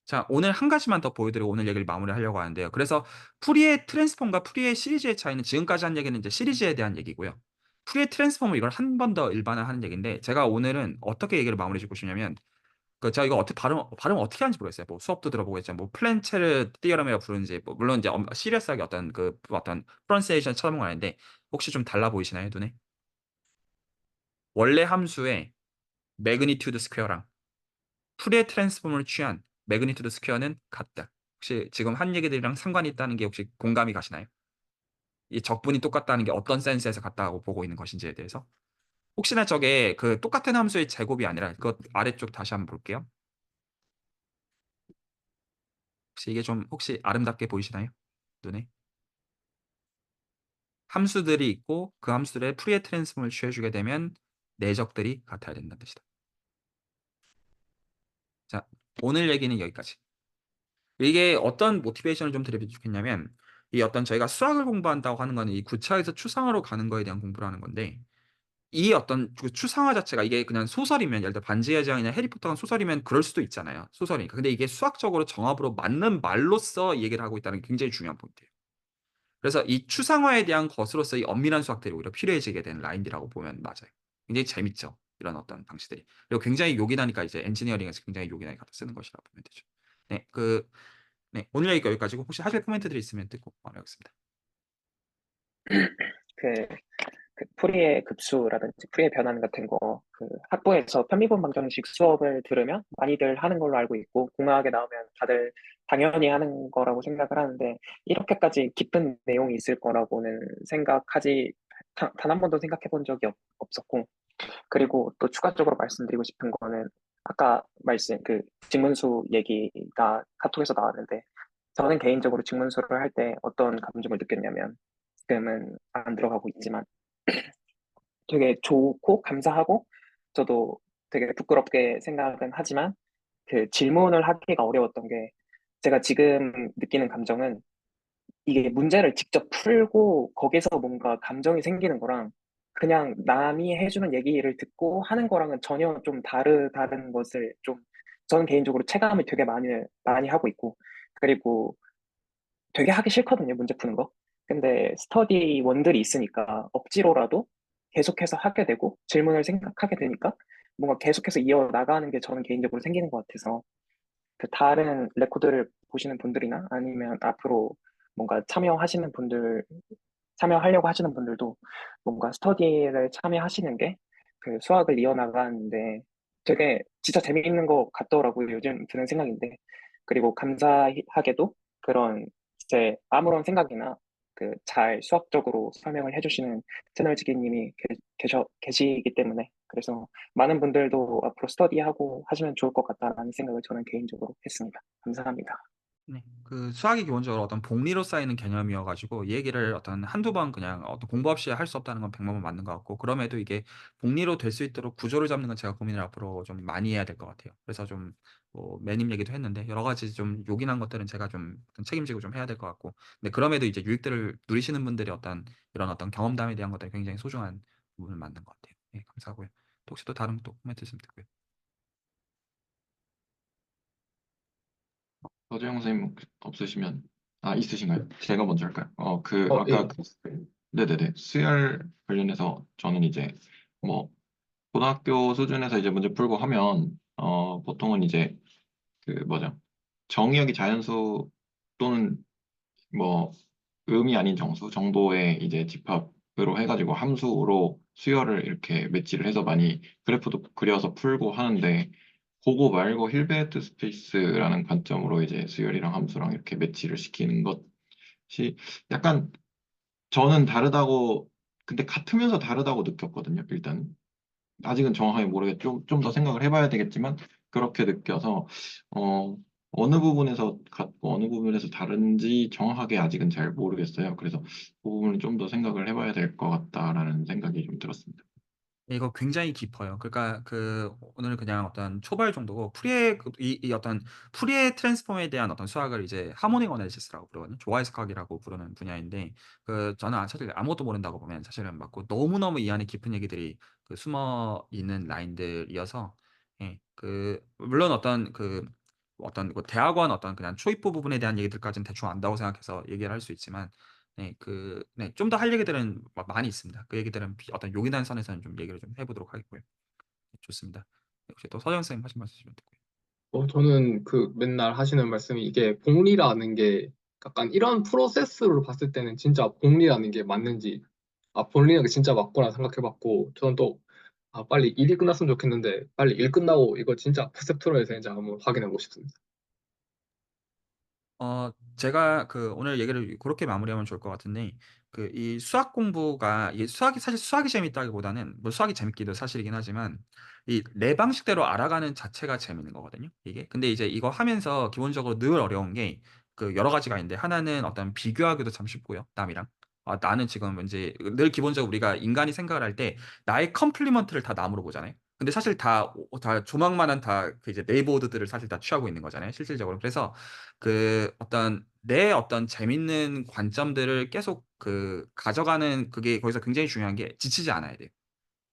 자, 오늘 한 가지만 더 보여드리고 오늘 얘기를 마무리하려고 하는데요. 그래서 풀이의 트랜스폼과 풀이의 시리즈의 차이는 지금까지 한 얘기는 이제 시리즈에 대한 얘기고요. 풀이의 트랜스폼은 이걸 한 번 더 일반화하는 얘기인데 제가 오늘은 어떻게 얘기를 마무리 짓고 싶냐면 제가 이거 어떻게 발음 어떻게 하는지 모르겠어요. 뭐 수업도 들어보고 했지만 뭐 플랜체르 띠어럼이라고 부르는지 물론 이제 시리어스하게 어떤 프런세이션 쳐다본 건 아닌데 혹시 좀 달라 보이시나요, 눈에? 원래 함수의 매그니튜드 스퀘어랑 풀의 트랜스폼을 취한 매그니튜드 스퀘어는 같다. 혹시 지금 한 얘기들이랑 상관이 있다는 게 혹시 공감이 가시나요? 이 적분이 똑같다는 게 어떤 센스에서 같다고 보고 있는 것인지에 대해서. 혹시나 저게 그 똑같은 함수의 제곱이 아니라 그것 아래쪽 다시 한번 볼게요. 혹시 이게 좀 혹시 아름답게 보이시나요? 눈에? 함수들이 있고 그 함수들의 프리에 트랜스폼을 취해주게 되면 내적들이 같아야 된다는 뜻이다. 자, 오늘 얘기는 여기까지. 이게 어떤 모티베이션을 좀 드리면 좋겠냐면 이 어떤 저희가 수학을 공부한다고 하는 거는 이 구차에서 추상화로 가는 거에 대한 공부를 하는 건데 이 어떤 그 추상화 자체가 이게 그냥 소설이면 예를 들어 반지의 제왕이나 해리포터가 소설이면 그럴 수도 있잖아요. 소설이니까. 근데 이게 수학적으로 정합으로 맞는 말로써 이 얘기를 하고 있다는 게 굉장히 중요한 포인트예요. 그래서 이 추상화에 대한 것으로서 이 엄밀한 수학들이 오히려 필요해지게 된 라인이라고 보면 맞아요. 굉장히 재밌죠. 이런 어떤 방식들이. 그리고 굉장히 요긴하니까 이제 엔지니어링에서 굉장히 요긴하게 갖다 쓰는 것이라고 보면 되죠. 네, 네, 오늘 얘기가 여기까지고 혹시 하실 코멘트들이 있으면 듣고 마무리하겠습니다. 그, 그 풀이의 급수라든지 풀이의 변환 같은 거, 그 학부에서 편미분 방정식 수업을 들으면 많이들 하는 걸로 알고 있고, 공학에 나오면 다들 당연히 하는 거라고 생각을 하는데, 이렇게까지 깊은 내용이 있을 거라고는 생각하지, 단 한 번도 생각해 본 적이 없었고, 그리고 또 추가적으로 말씀드리고 싶은 거는, 아까 직문수 얘기가 카톡에서 나왔는데, 저는 개인적으로 직문수를 할 때 어떤 감정을 느꼈냐면, 지금은 안 들어가고 있지만, 되게 좋고 감사하고 저도 되게 부끄럽게 생각은 하지만 그 질문을 하기가 어려웠던 게 제가 지금 느끼는 감정은 이게 문제를 직접 풀고 거기서 뭔가 감정이 생기는 거랑 그냥 남이 해주는 얘기를 듣고 하는 거랑은 전혀 좀 다른 것을 좀 저는 개인적으로 체감을 되게 많이 하고 있고 그리고 되게 하기 싫거든요, 문제 푸는 거. 근데 스터디 원들이 있으니까 억지로라도 계속해서 하게 되고 질문을 생각하게 되니까 뭔가 계속해서 이어나가는 게 저는 개인적으로 생기는 것 같아서 그 다른 레코드를 보시는 분들이나 아니면 앞으로 뭔가 참여하려고 하시는 분들도 뭔가 스터디를 참여하시는 게 그 수학을 이어나가는데 되게 진짜 재미있는 것 같더라고요. 요즘 드는 생각인데. 그리고 감사하게도 그런 제 아무런 생각이나 그 잘 수학적으로 설명을 해주시는 채널지기님이 계시기 때문에 그래서 많은 분들도 앞으로 스터디하고 하시면 좋을 것 같다라는 생각을 저는 개인적으로 했습니다. 감사합니다. 네. 그 수학이 기본적으로 어떤 복리로 쌓이는 개념이어가지고 이 얘기를 어떤 한두 번 그냥 어떤 공부 없이 할 수 없다는 건 100번 맞는 것 같고 그럼에도 이게 복리로 될 수 있도록 구조를 잡는 건 제가 고민을 앞으로 좀 많이 해야 될 것 같아요. 그래서 좀 뭐 매님 얘기도 했는데 여러 가지 좀 요긴한 것들은 제가 좀 책임지고 좀 해야 될 것 같고 근데 그럼에도 이제 유익들을 누리시는 분들이 어떤 이런 어떤 경험담에 대한 것들이 굉장히 소중한 부분을 만든 것 같아요. 네, 감사하고요. 또 혹시 또 다른 또 코멘트 있으면 듣고요. 서재영 선생님 없으시면, 있으신가요? 제가 먼저 할까요? 예. 아까 네네네. 수열 관련해서 저는 이제, 뭐, 고등학교 수준에서 이제 문제 풀고 하면, 보통은 이제, 뭐죠? 정의역이 자연수 또는 뭐, 음이 아닌 정수 정도의 이제 집합으로 해가지고 함수로 수열을 이렇게 매치를 해서 많이 그래프도 그려서 풀고 하는데, 그거 말고 힐베르트 스페이스라는 관점으로 이제 수열이랑 함수랑 이렇게 매치를 시키는 것이 약간 저는 다르다고, 근데 같으면서 다르다고 느꼈거든요, 일단. 아직은 정확하게 모르겠죠. 좀 더 생각을 해봐야 되겠지만, 그렇게 느껴서, 어, 어느 부분에서 같고 어느 부분에서 다른지 정확하게 아직은 잘 모르겠어요. 그래서 그 부분을 좀 더 생각을 해봐야 될 것 같다라는 생각이 좀 들었습니다. 이거 굉장히 깊어요. 그러니까 그 오늘 그냥 어떤 초발 정도고 이 어떤 프리의 트랜스폼에 대한 어떤 수학을 이제 하모닉 어널리시스라고 부르거든요. 조화해석학이라고 부르는 분야인데 그 저는 사실 아무것도 모른다고 보면 사실은 맞고 너무너무 이 안에 깊은 얘기들이 그 숨어 있는 라인들이어서 예, 그 물론 어떤 그 대학원 어떤 그냥 초입부 부분에 대한 얘기들까지는 대충 안다고 생각해서 얘기를 할 수 있지만 네, 좀 더 할 얘기들은 많이 있습니다. 그 얘기들은 어떤 요긴한 선에서는 좀 얘기를 좀 해보도록 하겠고요. 네, 좋습니다. 네, 혹시 또 서정 선생님 하신 말씀 있으면 듣고요. 저는 그 맨날 하시는 말씀이 이게 복리라는 게 약간 이런 프로세스로 봤을 때는 진짜 복리라는 게 맞는지, 복리라는 게 진짜 맞구나 생각해봤고, 저는 또, 빨리 일이 끝났으면 좋겠는데, 빨리 일 끝나고 이거 진짜 퍼셉트로 해서 이제 한번 확인해보고 싶습니다. 제가 그 오늘 얘기를 그렇게 마무리하면 좋을 것 같은데, 그 이 수학 공부가, 이게 수학이 사실 수학이 재밌다기보다는, 뭐 수학이 재밌기도 사실이긴 하지만, 이 내 방식대로 알아가는 자체가 재밌는 거거든요, 이게. 근데 이제 이거 하면서 기본적으로 늘 어려운 게 그 여러 가지가 있는데, 하나는 어떤 비교하기도 참 쉽고요, 남이랑. 나는 지금 이제 늘 기본적으로 우리가 인간이 생각을 할 때 나의 컴플리먼트를 다 남으로 보잖아요. 근데 사실 다 조망만한 다 그 이제 네이버드들을 사실 다 취하고 있는 거잖아요, 실질적으로. 그래서 그 어떤 내 어떤 재밌는 관점들을 계속 그 가져가는, 그게 거기서 굉장히 중요한 게 지치지 않아야 돼요.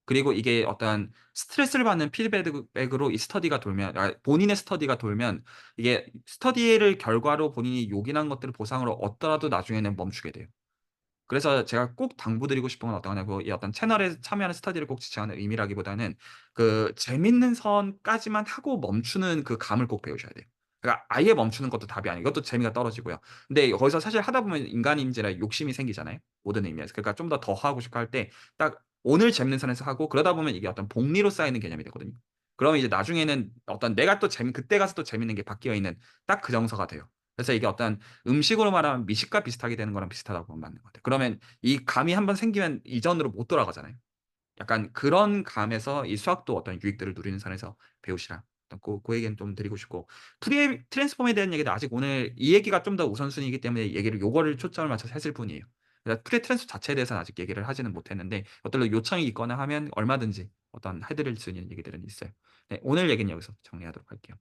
그리고 이게 어떤 스트레스를 받는 피드백으로 이 스터디가 돌면, 본인의 스터디가 돌면, 이게 스터디를 결과로 본인이 요긴한 것들을 보상으로 얻더라도 나중에는 멈추게 돼요. 그래서 제가 꼭 당부드리고 싶은 건 어떤 거냐고, 이 어떤 채널에 참여하는 스터디를 꼭 지향하는 의미라기보다는 그 재밌는 선까지만 하고 멈추는 그 감을 꼭 배우셔야 돼요. 그러니까 아예 멈추는 것도 답이 아니고, 이것도 재미가 떨어지고요. 근데 거기서 사실 하다 보면 인간인지라 욕심이 생기잖아요, 모든 의미에서. 그러니까 좀 더 하고 싶어 할 때 딱 오늘 재밌는 선에서 하고, 그러다 보면 이게 어떤 복리로 쌓이는 개념이 되거든요. 그러면 이제 나중에는 어떤 내가 또 그때 가서 또 재밌는 게 바뀌어 있는 딱 그 정서가 돼요. 그래서 이게 어떤 음식으로 말하면 미식가 비슷하게 되는 거랑 비슷하다고 보면 맞는 것 같아요. 그러면 이 감이 한번 생기면 이전으로 못 돌아가잖아요. 약간 그런 감에서 이 수학도 어떤 유익들을 누리는 선에서 배우시라. 어떤 그 얘기는 좀 드리고 싶고, 트랜스폼에 대한 얘기도 아직 오늘 이 얘기가 좀 더 우선순위이기 때문에 얘기를 요거를 초점을 맞춰서 했을 뿐이에요. 그래서 트랜스폼 자체에 대해서는 아직 얘기를 하지는 못했는데, 어떤 요청이 있거나 하면 얼마든지 어떤 해드릴 수 있는 얘기들은 있어요. 네, 오늘 얘기는 여기서 정리하도록 할게요.